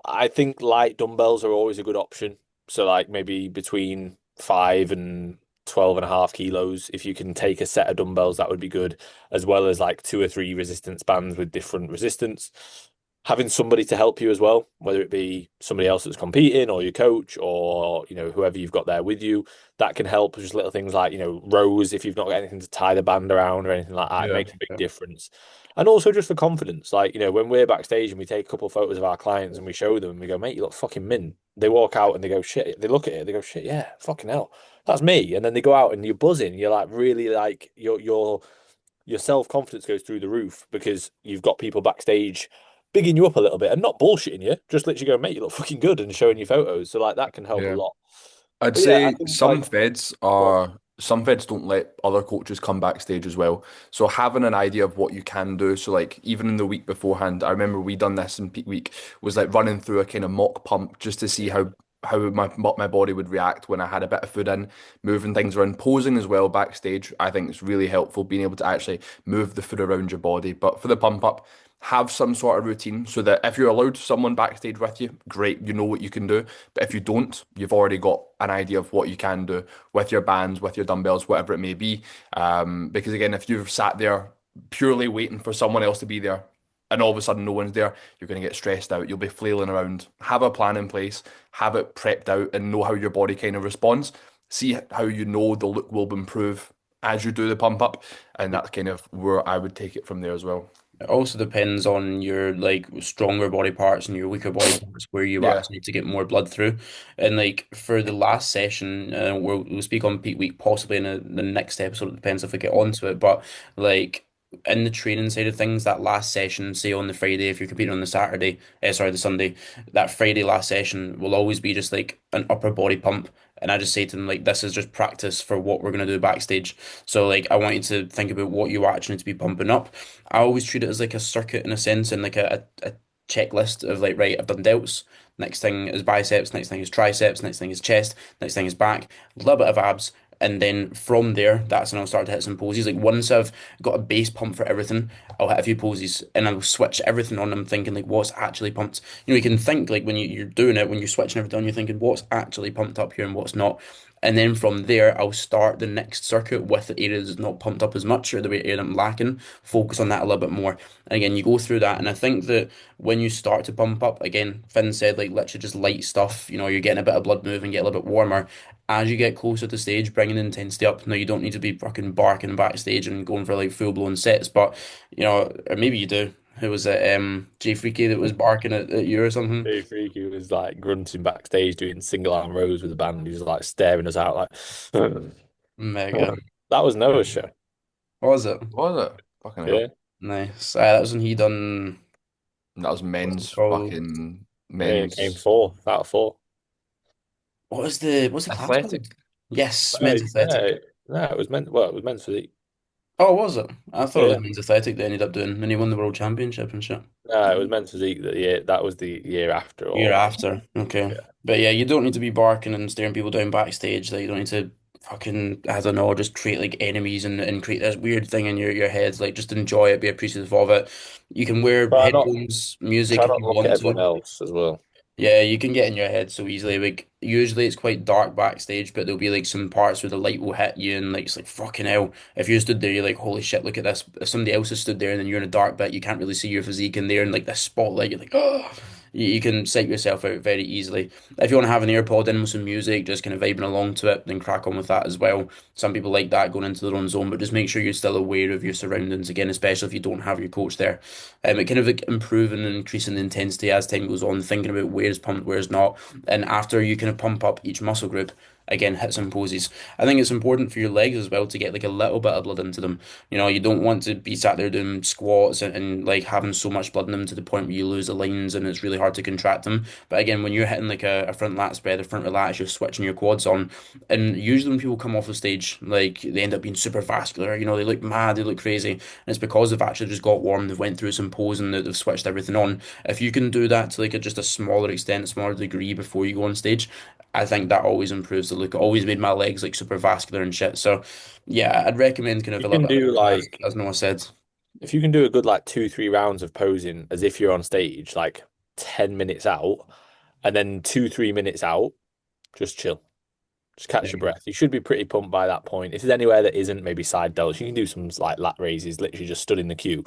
I think light dumbbells are always a good option. So like maybe between 5 and 12.5 kilos. If you can take a set of dumbbells, that would be good, as well as like 2 or 3 resistance bands with different resistance. Having somebody to help you as well, whether it be somebody else that's competing or your coach or whoever you've got there with you, that can help. Just little things like rows, if you've not got anything to tie the band around or anything like that, it makes a big difference. And also just for confidence, like when we're backstage and we take a couple of photos of our clients and we show them and we go, mate, you look fucking mint. They walk out and they go, shit. They look at it, they go, shit, yeah, fucking hell, that's me. And then they go out and you're buzzing. You're like really like your self-confidence goes through the roof because you've got people backstage bigging you up a little bit and not bullshitting you, just literally going, mate, you look fucking good and showing you photos. So like that can help a lot. I'd But yeah, I say think some feds don't let other coaches come backstage as well. So having an idea of what you can do. So like even in the week beforehand, I remember we done this in peak week, was like running through a kind of mock pump just to see how my body would react when I had a bit of food in, moving things around, posing as well backstage. I think it's really helpful being able to actually move the food around your body. But for the pump up, have some sort of routine so that if you're allowed someone backstage with you, great, you know what you can do. But if you don't, you've already got an idea of what you can do with your bands, with your dumbbells, whatever it may be. Because again, if you've sat there purely waiting for someone else to be there, and all of a sudden no one's there, you're going to get stressed out. You'll be flailing around. Have a plan in place, have it prepped out, and know how your body kind of responds. See how you know the look will improve as you do the pump up, and that's kind of where I would take it from there as well. It also depends on your like stronger body parts and your weaker body parts where you Yeah, actually need to get more blood through. And like for the last session, we'll speak on peak week possibly in the next episode. It depends if we get onto it. But like in the training side of things, that last session, say on the Friday, if you're competing on the Saturday, sorry, the Sunday, that Friday last session will always be just like an upper body pump. And I just say to them like, this is just practice for what we're gonna do backstage. So like, I want you to think about what you actually need to be pumping up. I always treat it as like a circuit in a sense and like a checklist of like, right, I've done delts. Next thing is biceps, next thing is triceps, next thing is chest, next thing is back, a little bit of abs. And then from there, that's when I'll start to hit some poses. Like once I've got a base pump for everything, I'll hit a few poses and I'll switch everything on. I'm thinking like what's actually pumped. You can think like when you're doing it, when you're switching everything on, you're thinking what's actually pumped up here and what's not. And then from there, I'll start the next circuit with the area that's not pumped up as much or the area I'm lacking, focus on that a little bit more. And again, you go through that. And I think that when you start to pump up, again, Finn said, like, literally just light stuff, you're getting a bit of blood moving, get a little bit warmer. As you get closer to stage, bringing the intensity up. Now, you don't need to be fucking barking backstage and going for like full blown sets, but, or maybe you do. Who was it? Jay Freaky that was barking at you or something? Very freaky. He was like grunting backstage doing single arm rows with the band. He was like staring us out like Mega. that was Noah's show. What was it? what was it? Fucking hell. Yeah. Nice. That was when he done. That was What's it men's called? fucking Yeah, it came men's 4 out of 4. What's the class called? athletic. Yes, No, men's athletic. no, it was meant. Well, it was meant for the. Oh, was it? I thought it was Yeah, men's athletic they ended up doing, and he won the world championship and shit. no, it was meant for the year. That was the year after, Year or after, okay. yeah. But yeah, you don't need to be barking and staring people down backstage. Like you don't need to fucking, I don't know, just create like enemies and create this weird thing in your head. Like just enjoy it, be appreciative of it. You can wear headphones, music Try if not you look at want everyone to. else as well. Yeah, you can get in your head so easily. Like usually it's quite dark backstage, but there'll be like some parts where the light will hit you and like it's like fucking hell. If you stood there, you're like, holy shit, look at this. If somebody else has stood there and then you're in a dark bit, you can't really see your physique in there and like this spotlight, you're like, oh, you can psych yourself out very easily. If you want to have an AirPod in with some music, just kind of vibing along to it, then crack on with that as well. Some people like that going into their own zone, but just make sure you're still aware of your surroundings again, especially if you don't have your coach there. It kind of like improving and increasing the intensity as time goes on, thinking about where's pumped, where's not. And after you kind of pump up each muscle group, again, hit some poses. I think it's important for your legs as well to get like a little bit of blood into them. You don't want to be sat there doing squats and like having so much blood in them to the point where you lose the lines and it's really hard to contract them. But again, when you're hitting like a front lat spread, a front relax, you're switching your quads on. And usually when people come off the stage, like they end up being super vascular, they look mad, they look crazy. And it's because they've actually just got warm, they've went through some pose and they've switched everything on. If you can do that to like just a smaller extent, a smaller degree before you go on stage, I think that always improves the look. It always made my legs like super vascular and shit. So yeah, I'd recommend kind of You a little can bit do of that, like as Noah said. if you can do a good like 2-3 rounds of posing as if you're on stage, like 10 minutes out, and then 2-3 minutes out, just chill. Just catch your Yeah. breath. You should be pretty pumped by that point. If there's anywhere that isn't, maybe side delts, you can do some like lat raises, literally just stood in the queue.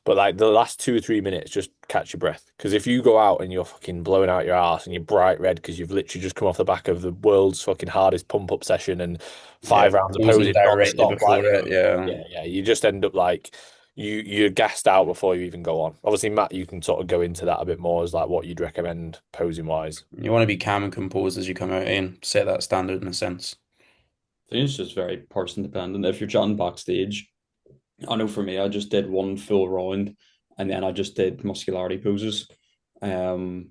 But like the last 2 or 3 minutes, just catch your breath. Because if you go out and you're fucking blowing out your ass and you're bright red because you've literally just come off the back of the world's fucking hardest pump up session and Yeah, 5 rounds of posing posing directly non-stop, before like it. Yeah. yeah, you just end up like you're gassed out before you even go on. Obviously, Matt, you can sort of go into that a bit more as like what you'd recommend posing wise. You want to be calm and composed as you come out and set that standard in a sense. I think it's just very person dependent. If you're chatting backstage, I know for me, I just did one full round and then I just did muscularity poses. Um,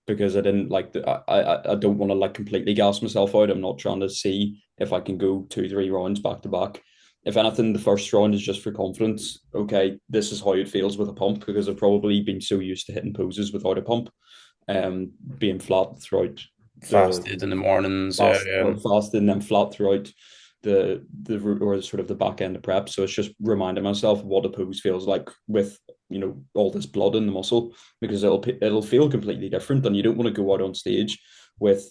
because I didn't like I don't want to like completely gas myself out. I'm not trying to see if I can go 2-3 rounds back to back. If anything, the first round is just for confidence. Okay, this is how it feels with a pump because I've probably been so used to hitting poses without a pump, being flat throughout the Fasted in the mornings. Yeah, yeah. fasted and then flat throughout the route or sort of the back end of prep. So it's just reminding myself what a pose feels like with all this blood in the muscle because it'll feel completely different, and you don't want to go out on stage with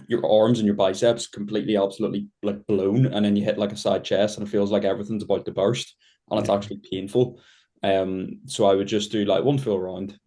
your arms and your biceps completely absolutely like blown, and then you hit like a side chest and it feels like everything's about to burst. and it's actually painful. So I would just do like one full round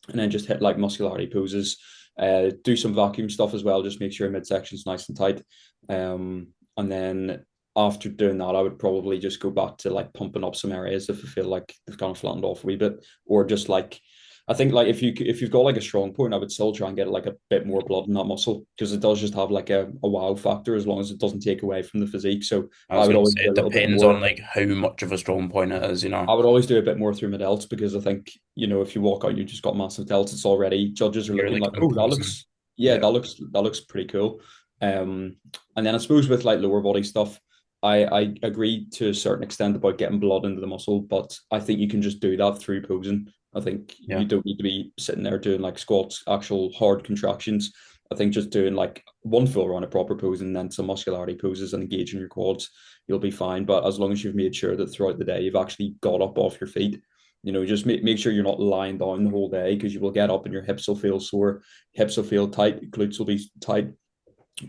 and then just hit like muscularity poses. Do some vacuum stuff as well, just make sure midsection's nice and tight. And then after doing that, I would probably just go back to like pumping up some areas if I feel like they've kind of flattened off a wee bit, or just like I think like if you've got like a strong point, I would still try and get like a bit more blood in that muscle because it does just have like a wow factor as long as it doesn't take away from the physique. So I I was would gonna always say do a it little bit depends more. on like how much of a strong point it is, I would always do a bit more through my delts because I think, if you walk out, you just got massive delts. It's already judges are You're looking like like, oh, that imposing. looks, Yeah. that looks pretty cool. And then I suppose with like lower body stuff, I agree to a certain extent about getting blood into the muscle, but I think you can just do that through posing. I think Yeah. you don't need to be sitting there doing like squats, actual hard contractions. I think just doing like one full round of proper posing, then some muscularity poses and engaging your quads, you'll be fine. But as long as you've made sure that throughout the day you've actually got up off your feet, just make sure you're not lying down the whole day because you will get up and your hips will feel sore, hips will feel tight, glutes will be tight,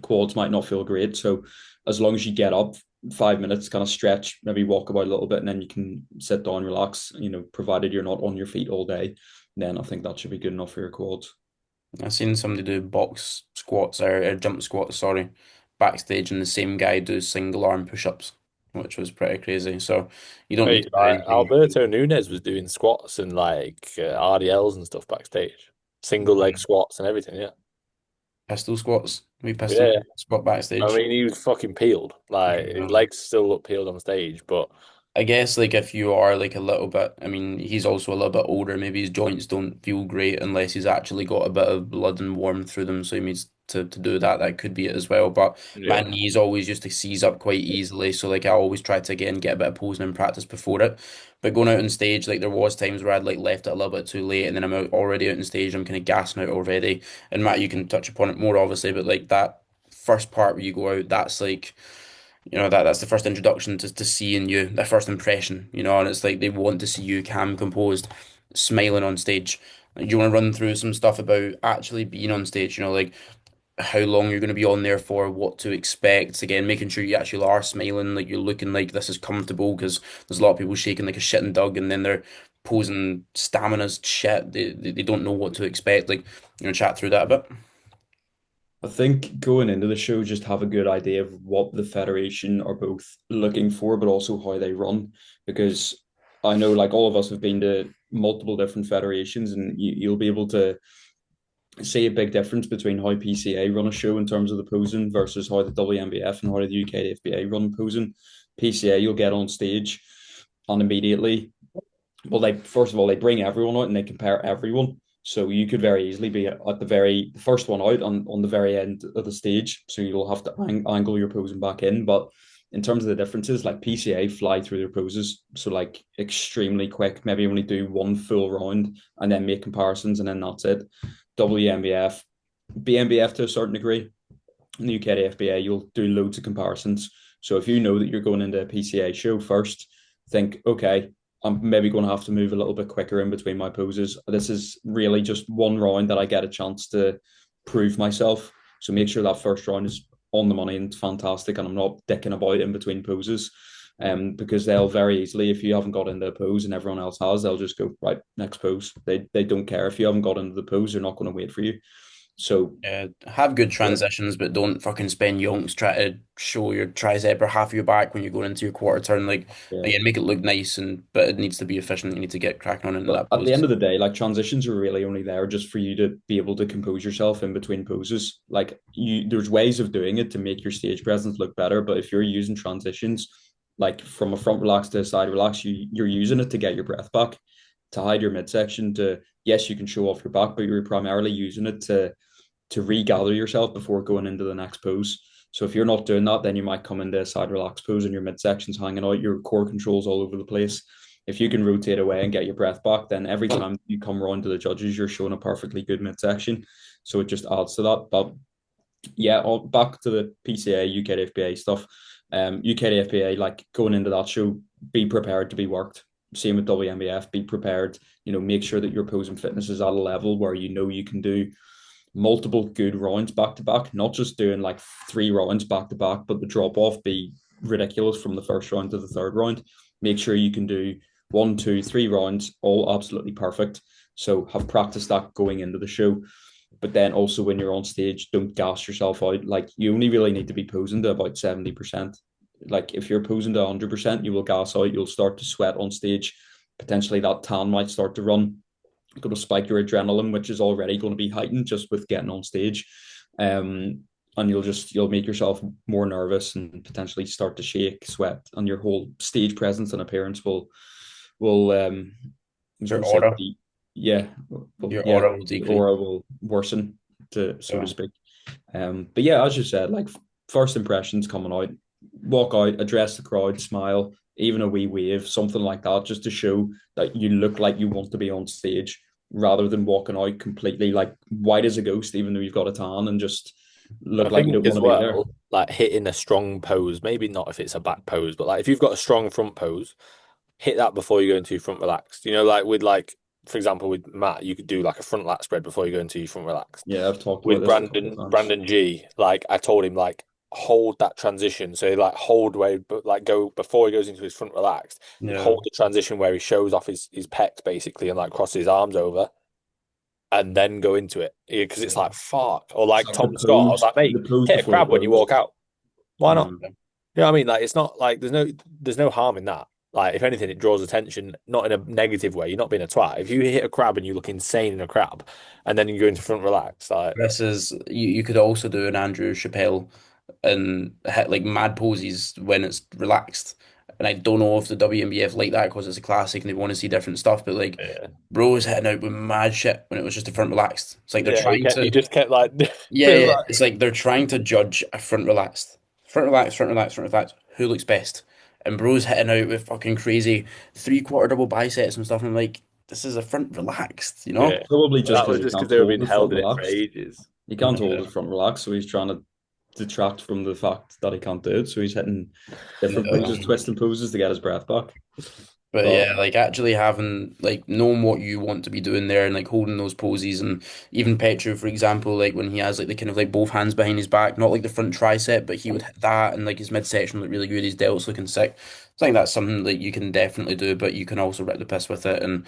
quads might not feel great. So as long as you get up 5 minutes, kind of stretch, maybe walk about a little bit, and then you can sit down, relax, provided you're not on your feet all day, then I think that should be good enough for your quads. I seen somebody do box squats or jump squats, sorry, backstage, and the same guy do single arm push-ups, which was pretty crazy. So you don't need Wait, to do anything. Alberto Nunez was doing squats and like RDLs and stuff backstage, single leg squats and everything. Yeah, Pistol squats. We pistol yeah. squat I backstage. mean, he was fucking peeled. Like his legs still look peeled on stage, but I guess like if you are like a little bit, I mean, he's also a little bit older. Maybe his joints don't feel great unless he's actually got a bit of blood and warmth through them. So he needs to do that. That could be it as well. But my yeah, knees always used to seize up quite easily. So like I always try to again get a bit of posing and practice before it. But going out on stage, like there was times where I'd like left it a little bit too late, and then I'm already out on stage. I'm kind of gassing out already. And Matt, you can touch upon it more obviously, but like that first part where you go out, that's like that's the first introduction to seeing you, the first impression, and it's like they want to see you calm, composed, smiling on stage. Like, do you want to run through some stuff about actually being on stage, like how long you're going to be on there for, what to expect, again, making sure you actually are smiling, like you're looking like this is comfortable, because there's a lot of people shaking like a shit and dug, and then they're posing stamina's shit. They don't know what to expect. Like, chat through that a bit. I think going into the show, just have a good idea of what the federation are both looking for, but also how they run. Because I know, like, all of us have been to multiple different federations, and you'll be able to see a big difference between how PCA run a show in terms of the posing versus how the WNBF and how the UKFBA run posing. PCA, you'll get on stage and immediately, well, they first of all they bring everyone out and they compare everyone. So you could very easily be at the first one out on the very end of the stage. So you'll have to angle your posing back in. But in terms of the differences, like PCA fly through their poses, so like extremely quick. Maybe only do one full round and then make comparisons, and then that's it. WNBF, BNBF to a certain degree. In the UK FBA, you'll do loads of comparisons. So if you know that you're going into a PCA show first, think, okay, I'm maybe going to have to move a little bit quicker in between my poses. This is really just one round that I get a chance to prove myself. So make sure that first round is on the money and fantastic, and I'm not dicking about in between poses. Because they'll very easily, if you haven't got into a pose and everyone else has, they'll just go right next pose. They don't care if you haven't got into the pose; they're not going to wait for you. So Have good transitions, but don't fucking spend yonks trying to show your tricep or half your back when you're going into your quarter turn. Like, yeah. again, make it look nice, but it needs to be efficient. You need to get cracking on into But that at the pose. end of the day, like transitions are really only there just for you to be able to compose yourself in between poses. Like there's ways of doing it to make your stage presence look better. But if you're using transitions, like from a front relax to a side relax, you're using it to get your breath back, to hide your midsection. To yes, you can show off your back, but you're primarily using it to regather yourself before going into the next pose. So if you're not doing that, then you might come into a side relax pose and your midsection's hanging out, your core controls all over the place. If you can rotate away and get your breath back, then every time you come around to the judges, you're showing a perfectly good midsection. So it just adds to that. But yeah, back to the PCA, UKFBA stuff. UKFBA, like going into that show, be prepared to be worked. Same with WNBF, be prepared. Make sure that your posing fitness is at a level where you can do multiple good rounds back to back, not just doing like 3 rounds back to back, but the drop off be ridiculous from the first round to the third round. make sure you can do 1, 2, 3 rounds, all absolutely perfect. So have practiced that going into the show. But then also when you're on stage, don't gas yourself out. Like you only really need to be posing to about 70%. Like if you're posing to 100%, you will gas out. You'll start to sweat on stage. Potentially that tan might start to run. You're going to spike your adrenaline, which is already going to be heightened just with getting on stage. And you'll make yourself more nervous and potentially start to shake, sweat, and your whole stage presence and appearance will Your aura. yeah, Your yeah, aura will the decrease. aura will worsen, so Yeah. to speak. But yeah, as you said, like first impressions coming out, walk out, address the crowd, smile, even a wee wave, something like that, just to show that you look like you want to be on stage, rather than walking out completely like white as a ghost, even though you've got a tan, and just look I like you think don't want as to be there. well, like hitting a strong pose, maybe not if it's a back pose, but like if you've got a strong front pose, hit that before you go into your front relaxed. You know, like with like, for example, with Matt, you could do like a front lat spread before you go into your front relaxed. Yeah, I've talked about With this a couple of times. Brandon G, like I told him, like hold that transition. So like hold where, but like go before he goes into his front relaxed. Yeah. Hold the transition where he shows off his pecs basically and like crosses his arms over, and then go into it because it's like fuck. Or like It's like Tom the Scott, I was pose, like, mate, the pose hit a before the crab when you pose. walk out. Why not? Mm. You know what I mean? Like it's not like there's no harm in that. Like if anything, it draws attention, not in a negative way. You're not being a twat. If you hit a crab and you look insane in a crab, and then you go into front relax, like This is you could also do an Andrew Chappelle and hit like mad poses when it's relaxed. And I don't know if the WNBF like that because it's a classic and they want to see different stuff, but like yeah, bro was hitting out with mad shit when it was just a front relaxed. It's like they're yeah. trying He to just kept like, yeah, feels yeah. like It's like they're trying to judge a front relaxed. Front relaxed, front relaxed, front relaxed. Who looks best? And bro's hitting out with fucking crazy 3/4 double biceps and stuff. And I'm like, this is a front relaxed, you know? yeah. Probably But just that because was he just because can't they were hold being the front held in it for relaxed. ages. He can't hold Yeah. the front relaxed, so he's trying to detract from the fact that he can't do it. So he's hitting different Yeah. poses, twisting poses to get his breath back. But But yeah, like actually having like knowing what you want to be doing there and like holding those poses and even Petru, for example, like when he has like the kind of like both hands behind his back, not like the front tricep, but he would hit that and like his midsection looked really good, his delts looking sick. I think that's something that you can definitely do, but you can also rip the piss with it and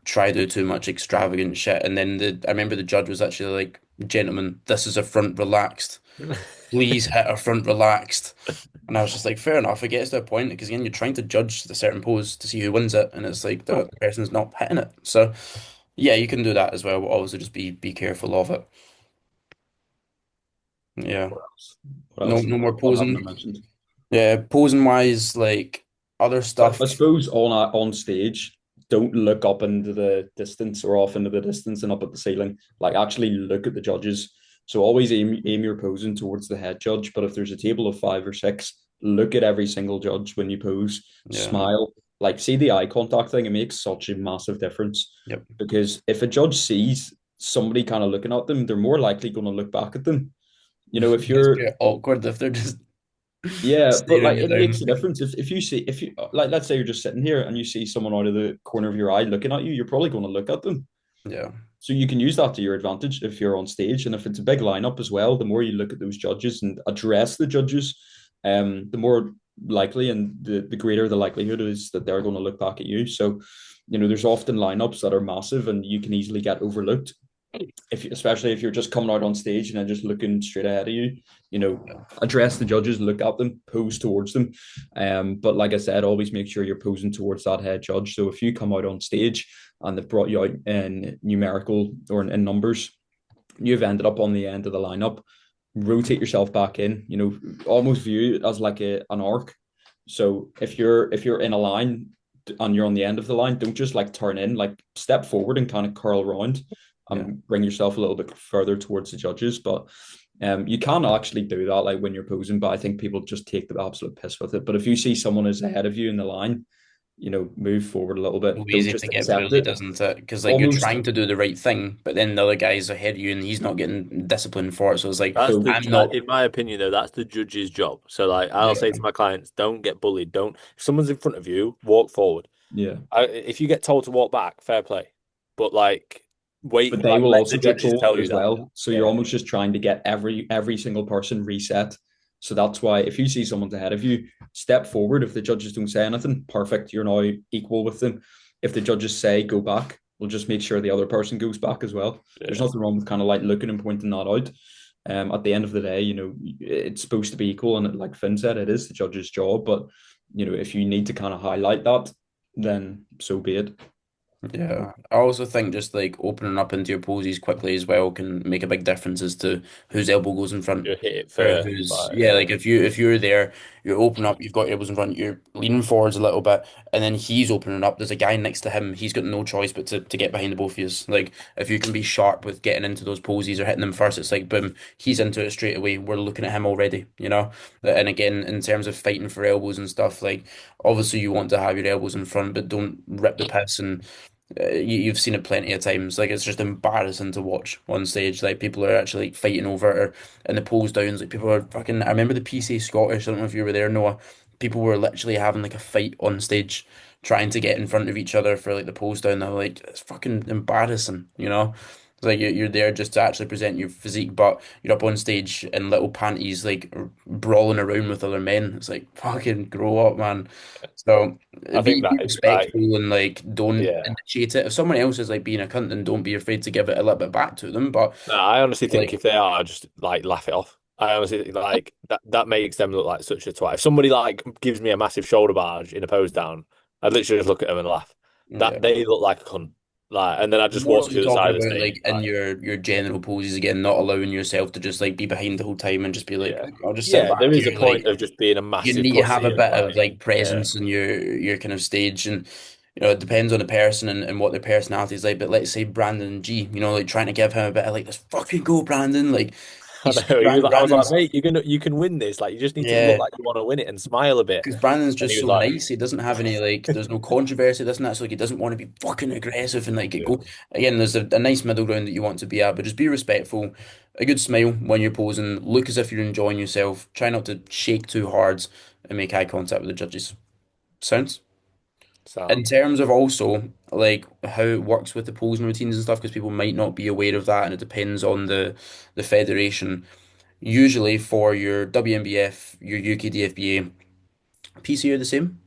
try to do too much extravagant shit. And then I remember the judge was actually like, gentlemen, this is a front relaxed. Please hit a front relaxed. And I was just like, fair enough. It gets to a point because again, you're trying to judge the certain pose to see who wins it, and it's like the person's not hitting it. So yeah, you can do that as well, but obviously just be careful of it. Yeah. what else? What No else no more I haven't posing. mentioned? Yeah, posing wise, like other So stuff. I suppose on stage, don't look up into the distance or off into the distance and up at the ceiling. Like actually look at the judges. So always aim your posing towards the head judge. But if there's a table of 5 or 6, look at every single judge when you pose. Yeah. Smile. Like see the eye contact thing. It makes such a massive difference. Yep. Because if a judge sees somebody kind of looking at them, they're more likely going to look back at them. You know, if It's you're very awkward if they're just yeah, but staring like you it makes a down. difference if you like let's say you're just sitting here and you see someone out of the corner of your eye looking at you, you're probably going to look at them. Yeah. So you can use that to your advantage if you're on stage, and if it's a big lineup as well, the more you look at those judges and address the judges, the more likely and the greater the likelihood is that they're going to look back at you. So, you know, there's often lineups that are massive and you can easily get overlooked especially if you're just coming out on stage and then just looking straight ahead of you, you know, address the judges, look at them, pose towards them. But like I said, always make sure you're posing towards that head judge. So if you come out on stage and they've brought you out in numerical or in numbers, you've ended up on the end of the lineup, rotate yourself back in, you know, almost view it as like an arc. So if you're in a line and you're on the end of the line, don't just like turn in, like step forward and kind of curl around and bring yourself a little bit further towards the judges. But you can actually do that like when you're posing, but I think people just take the absolute piss with it. But if you see someone is ahead of you in the line, you know, move forward a little bit. So Don't easy just to get accept bullied, it. doesn't it? Because like you're Almost trying to do the right thing, but then the other guy's ahead of you and he's not getting disciplined for it. So it's like That's so I'm not. in my opinion, though, that's the judge's job. So, like, I'll say to my clients, don't get bullied. Don't, if someone's in front of you, walk forward. yeah. If you get told to walk back, fair play. But, like, wait, But they like, will let also the get judges told tell you as that. well. So Yeah. you're almost just trying to get every single person reset So that's why if you see someone's ahead of you, step forward. If the judges don't say anything, perfect. You're now equal with them. If the judges say go back, we'll just make sure the other person goes back as well. There's Yeah. nothing wrong with kind of like looking and pointing that out. At the end of the day, it's supposed to be equal, and like Finn said, it is the judge's job. But if you need to kind of highlight that, then so be it. Yeah, I also think just like opening up into your poses quickly as well can make a big difference as to whose elbow goes in front. You hit it Or first, who's like, yeah, like if you're there, you open up, you've got your elbows in front, you're leaning forwards a little bit, and then he's opening up. There's a guy next to him. He's got no choice but to get behind the both of you. Like if you can be sharp with getting into those poses or hitting them first, it's like boom, he's into it straight away. We're looking at him already, you know. And again, in terms of fighting for elbows and stuff, like obviously you want to have your elbows in front, but don't rip the piss and you've seen it plenty of times. Like it's just embarrassing to watch on stage. Like people are actually like, fighting over it, or in the pose downs. Like people are fucking. I remember the PCA Scottish. I don't know if you were there, Noah. People were literally having like a fight on stage, trying to get in front of each other for like the pose down. They're like, it's fucking embarrassing, you know. It's like you're there just to actually present your physique, but you're up on stage in little panties, like brawling around with other men. It's like fucking grow up, man. So I think be that is like, respectful and like don't yeah. initiate it. If someone else is like being a cunt, then don't be afraid to give it a little bit back to them. But No, I honestly think like, if they are, just like laugh it off. I honestly think like that makes them look like such a twat. If somebody like gives me a massive shoulder barge in a pose down, I'd literally just look at them and laugh. yeah. That they look like a cunt. Like, and then I just More walk so to the talking side of the about stage. like in Like, your general poses again, not allowing yourself to just like be behind the whole time and just be like, yeah, I'll just sit yeah. back There is a here. point Like of just being a you massive need to have pussy a and bit of like, like yeah, presence in your kind of stage, and it depends on the person and what their personality is like. But let's say Brandon G, like trying to give him a bit of like, let's fucking go, Brandon. Like I he's know. I was like, Brandon's mate, you can win this. Like, you just need to look yeah. like you want to win it and smile a bit. Because Brandon's And he just was so like, nice. He doesn't have any like. There's no controversy. This and that. So like, he doesn't want to be fucking aggressive and like get yeah, go. Again, there's a nice middle ground that you want to be at, but just be respectful. A good smile when you're posing. Look as if you're enjoying yourself. Try not to shake too hard and make eye contact with the judges. Sounds. In sound. terms of also like how it works with the posing routines and stuff, because people might not be aware of that, and it depends on the federation. Usually for your WNBF, your UKDFBA, PC are the same.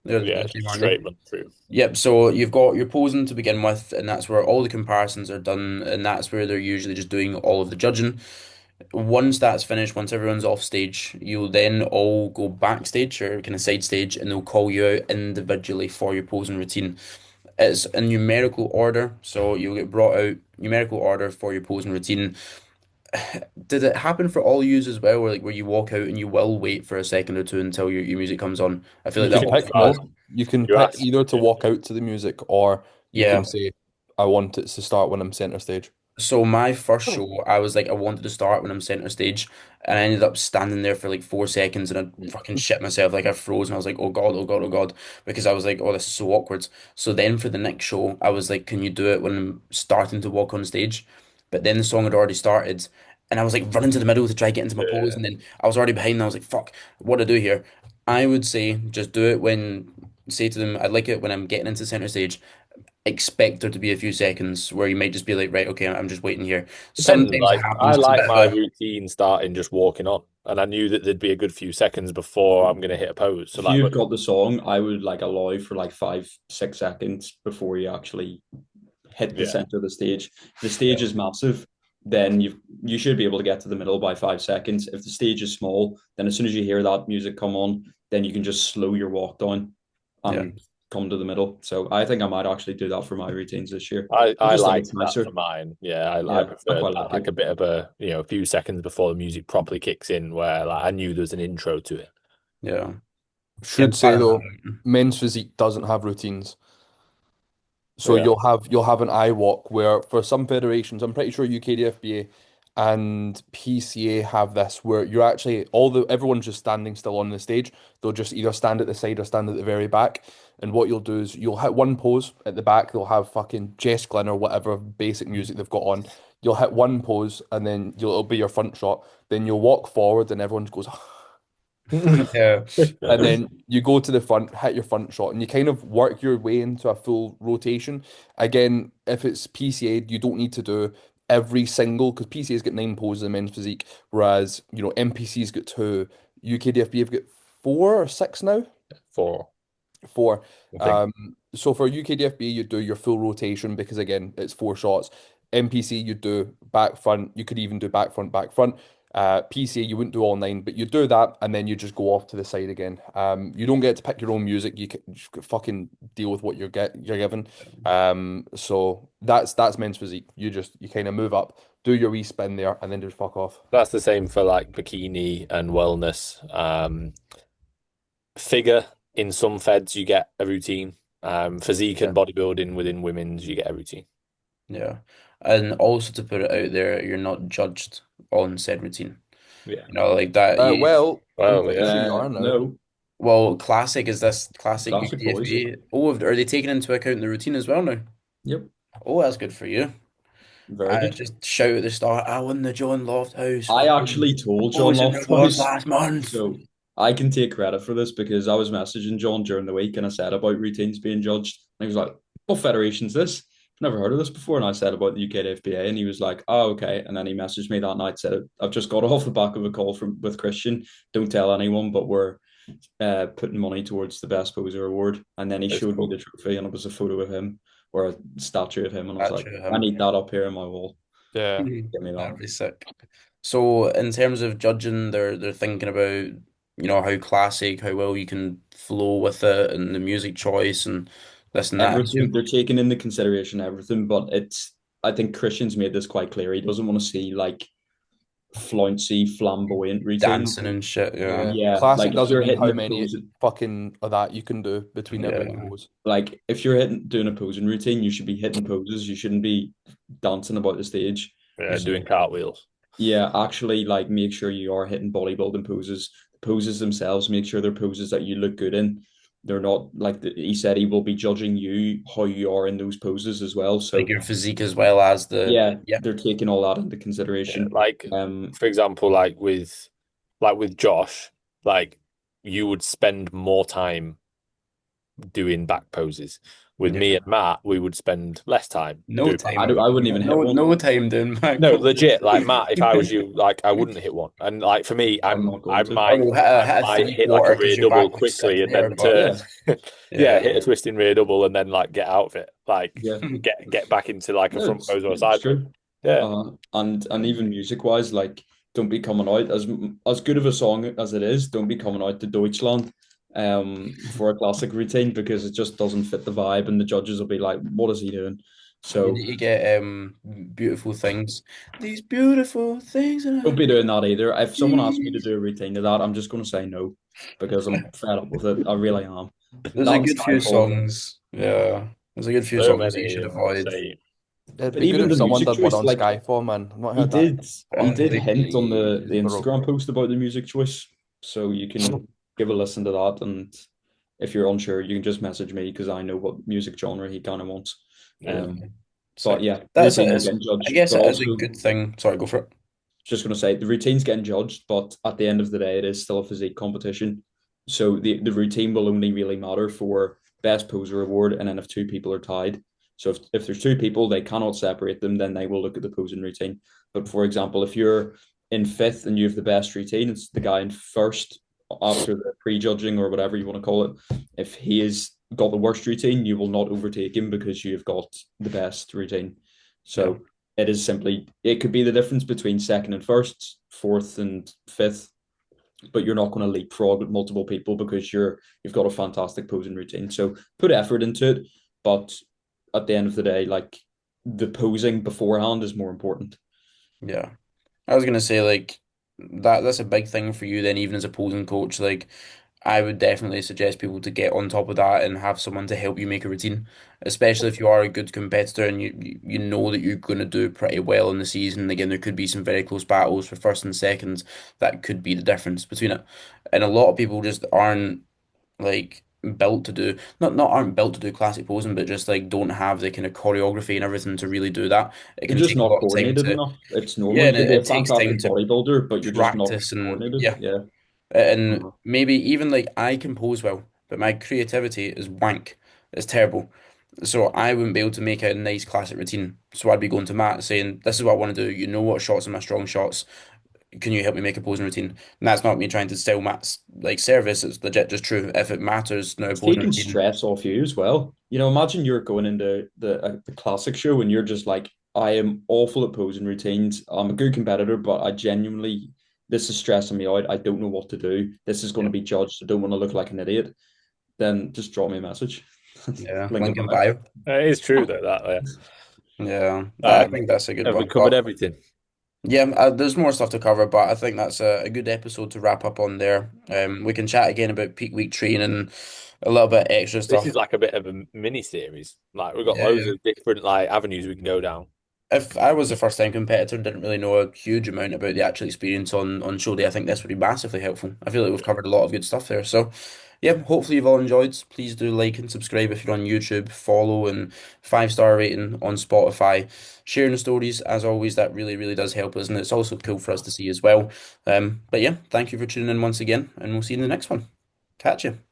They're Yeah, the same, just aren't they? straight run through. Yep, so you've got your posing to begin with, and that's where all the comparisons are done, and that's where they're usually just doing all of the judging. Once that's finished, once everyone's off stage, you'll then all go backstage or kind of side stage, and they'll call you out individually for your posing routine. It's in numerical order, so you'll get brought out numerical order for your posing routine. Did it happen for all yous as well, where you walk out and you will wait for a second or two until your music comes on? I feel You like You that can can always pick, does. ask. no, you can You pick ask. either to Yeah. walk out to the music or you can Yeah. say, I want it to start when I'm center stage. So my first Oh. show, I was like, I wanted to start when I'm center stage, and I ended up standing there for like 4 seconds, and I fucking shit myself, like I froze, and I was like, oh God, oh God, oh God, because I was like, oh, this is so awkward. So then for the next show, I was like, can you do it when I'm starting to walk on stage? But then the song had already started, and I was like running to the middle to try to get into my pose, Yeah. and then I was already behind, and I was like, fuck, what do I do here? I would say just do it when, say to them, I'd like it when I'm getting into center stage, expect there to be a few seconds where you might just be like, right, okay, I'm just waiting here. Depends. Sometimes it Like, I happens. It's a like bit of my a routine starting just walking on, and I knew that there'd be a good few seconds before I'm gonna hit a pose. So If like, you've got the song, I would like allow for like 5, 6 seconds before you actually hit the yeah, center of the stage. If the yeah, stage is massive, then you should be able to get to the middle by 5 seconds. If the stage is small, then as soon as you hear that music come on, then you can just slow your walk down yeah. and come to the middle. So I think I might actually do that for my routines this year. I I just think liked it's that nicer. for mine. Yeah, I Yeah, I preferred quite that, like like it. a bit of a a few seconds before the music properly kicks in, where like I knew there was an intro to it. Yeah. Yeah. Should say though, men's physique doesn't have routines. So Yeah, you'll have an eye walk where for some federations, I'm pretty sure UKDFBA and PCA have this where you're actually everyone's just standing still on the stage. They'll just either stand at the side or stand at the very back. And what you'll do is you'll hit one pose at the back. They'll have fucking Jess Glynn or whatever basic music they've got on. You'll hit one pose and then it'll be your front shot. Then you'll walk forward and everyone goes, Yeah. and then you go to the front, hit your front shot, and you kind of work your way into a full rotation. Again, if it's PCA, you don't need to do every single, because PCA's got 9 poses in men's physique, whereas NPC's got 2, UKDFB have got 4 or 6 now. 4, 4. I think. So for UKDFB, you do your full rotation because again, it's 4 shots. NPC, you do back front. You could even do back front, back front. PCA, you wouldn't do all 9, but you do that and then you just go off to the side again. You don't get to pick your own music. You can just fucking deal with what you're given. So that's men's physique. You kind of move up, do your wee spin there, and then just fuck off. That's the same for like bikini and wellness. Figure in some feds you get a routine. Physique and bodybuilding within women's you get a routine. Yeah. And also to put it out there, you're not judged on said routine. Yeah. Like that. Well, Well, I'm pretty yeah. sure you are now. No, Well, classic is this classic Classic boys. UKDFB. Oh, are they taking into account the routine as well now? Yep, Oh, that's good for you. very good. Just shout at the start, I won the John Lofthouse. I actually told John Boys in the Woods Lofthouse, last month. so I can take credit for this because I was messaging John during the week and I said about routines being judged. And he was like, "What federation's this? Never heard of this before." And I said about the UKFBA, and he was like, "Oh, okay." And then he messaged me that night, said, "I've just got off the back of a call with Christian. Don't tell anyone, but we're putting money towards the best poser award." And then he That's showed cool. me the trophy, and it was a photo of him or a statue of him, and I was like, Statue of him. "I need that up here on my wall. Yeah. Give me that." That'd be sick. So in terms of judging, they're thinking about, how classic, how well you can flow with it and the music choice and this and that. Everything they're taking into consideration everything, but I think Christian's made this quite clear. He doesn't want to see like flouncy, flamboyant routines. Dancing and shit, yeah. Yeah, Classic like if doesn't you're mean hitting how a many pose, fucking of that you can do between every Yeah. pose. like if you're doing a posing routine, you should be hitting poses. You shouldn't be dancing about the stage. Yeah, doing cartwheels. Yeah, actually, like make sure you are hitting bodybuilding poses. The poses themselves, make sure they're poses that you look good in. They're not like he said he will be judging you how you are in those poses as well. So Like your physique as well as the yeah, they're taking all that into Yeah, consideration. like for example, like with Josh, like you would spend more time doing back poses. With me and Matt, we would spend less time no doing time. back I wouldn't even hit one. No time doing back. No, legit. Like Matt, if I was you, like I wouldn't hit one. And like for me, I'm not going I to. might, Or hit I a might hit three-quarter like a 'cause rear your double back was quickly, set and then there, to hit a twisting rear double, and then like get out of it, like Yeah. get back into like a No, front pose or a it's side pose. true. Yeah, And even music wise, like don't be coming out as good of a song as it is. Don't be coming out to Deutschland for a classic routine because it just doesn't fit the vibe, and the judges will be like, "What is he doing?" So you get beautiful things. These beautiful things. don't be doing that either. If someone asks me to do a routine of that, I'm just going to say no because I'm fed up with it. I really am. There's a That's good few Skyfall. songs. Yeah. There's a good few so songs that you many. should avoid. Say, It'd But be good even if the someone music did one choice, on like, Skyfall, man. I've not He heard that. did hint on the Please, bro. Instagram post about the music choice, so you can give a listen to that. And if you're unsure, you can just message me because I know what music genre he kind of wants. But yeah, That's routines it. getting judged. I guess but it is a also, good thing. Sorry, go for it. just going to say the routine's getting judged, but at the end of the day, it is still a physique competition. So the routine will only really matter for best poser award, and then if 2 people are tied. So if there's 2 people, they cannot separate them, then they will look at the posing routine. But for example, if you're in 5th and you have the best routine, it's the guy in 1st after the pre-judging or whatever you want to call it. If he has got the worst routine, you will not overtake him because you've got the best routine. So it is simply, it could be the difference between 2nd and 1st, 4th and 5th, but you're not going to leapfrog multiple people because you've got a fantastic posing routine. So put effort into it, but at the end of the day, like the posing beforehand is more important. Yeah. I was gonna say like that's a big thing for you then, even as a posing coach. Like I would definitely suggest people to get on top of that and have someone to help you make a routine, especially if you are a good competitor and you know that you're going to do pretty well in the season. Again, there could be some very close battles for first and seconds that could be the difference between it. And a lot of people just aren't like built to do not aren't built to do classic posing, but just like don't have the kind of choreography and everything to really do that. It You're can just take a not lot of time coordinated to enough. It's normal. yeah, You and could be a it takes time fantastic to bodybuilder, but you're just not practice and coordinated. Yeah. and Uh-huh. maybe even like I compose well, but my creativity is wank. It's terrible. So I wouldn't be able to make a nice classic routine. So I'd be going to Matt saying, "This is what I want to do. You know what shots are my strong shots. Can you help me make a posing routine?" And that's not me trying to sell Matt's like service. It's legit just true. If it matters now, It's posing taking routine. stress off you as well. You know, imagine you're going into the classic show and you're just like, I am awful at posing routines. I'm a good competitor, but I genuinely, this is stressing me out. I don't know what to do. This is going to be judged. I don't want to look like an idiot. Then just drop me a message. Yeah, Link in link in bio. bio. It is true though that. Yeah, I Um, think that's a good have we one. covered But everything? yeah, there's more stuff to cover, but I think that's a good episode to wrap up on there. We can chat again about peak week training, a little bit extra This stuff. is like a bit of a mini series. Like we've got Yeah, loads yeah. of different like avenues we can go down. If I was a first time competitor and didn't really know a huge amount about the actual experience on show day, I think this would be massively helpful. I feel like we've covered a lot of good stuff there. So yeah, hopefully you've all enjoyed. Please do like and subscribe if you're on YouTube, follow and 5-star rating on Spotify. Sharing the stories, as always, that really, really does help us, and it's also cool for us to see as well. But yeah, thank you for tuning in once again, and we'll see you in the next one. Catch you.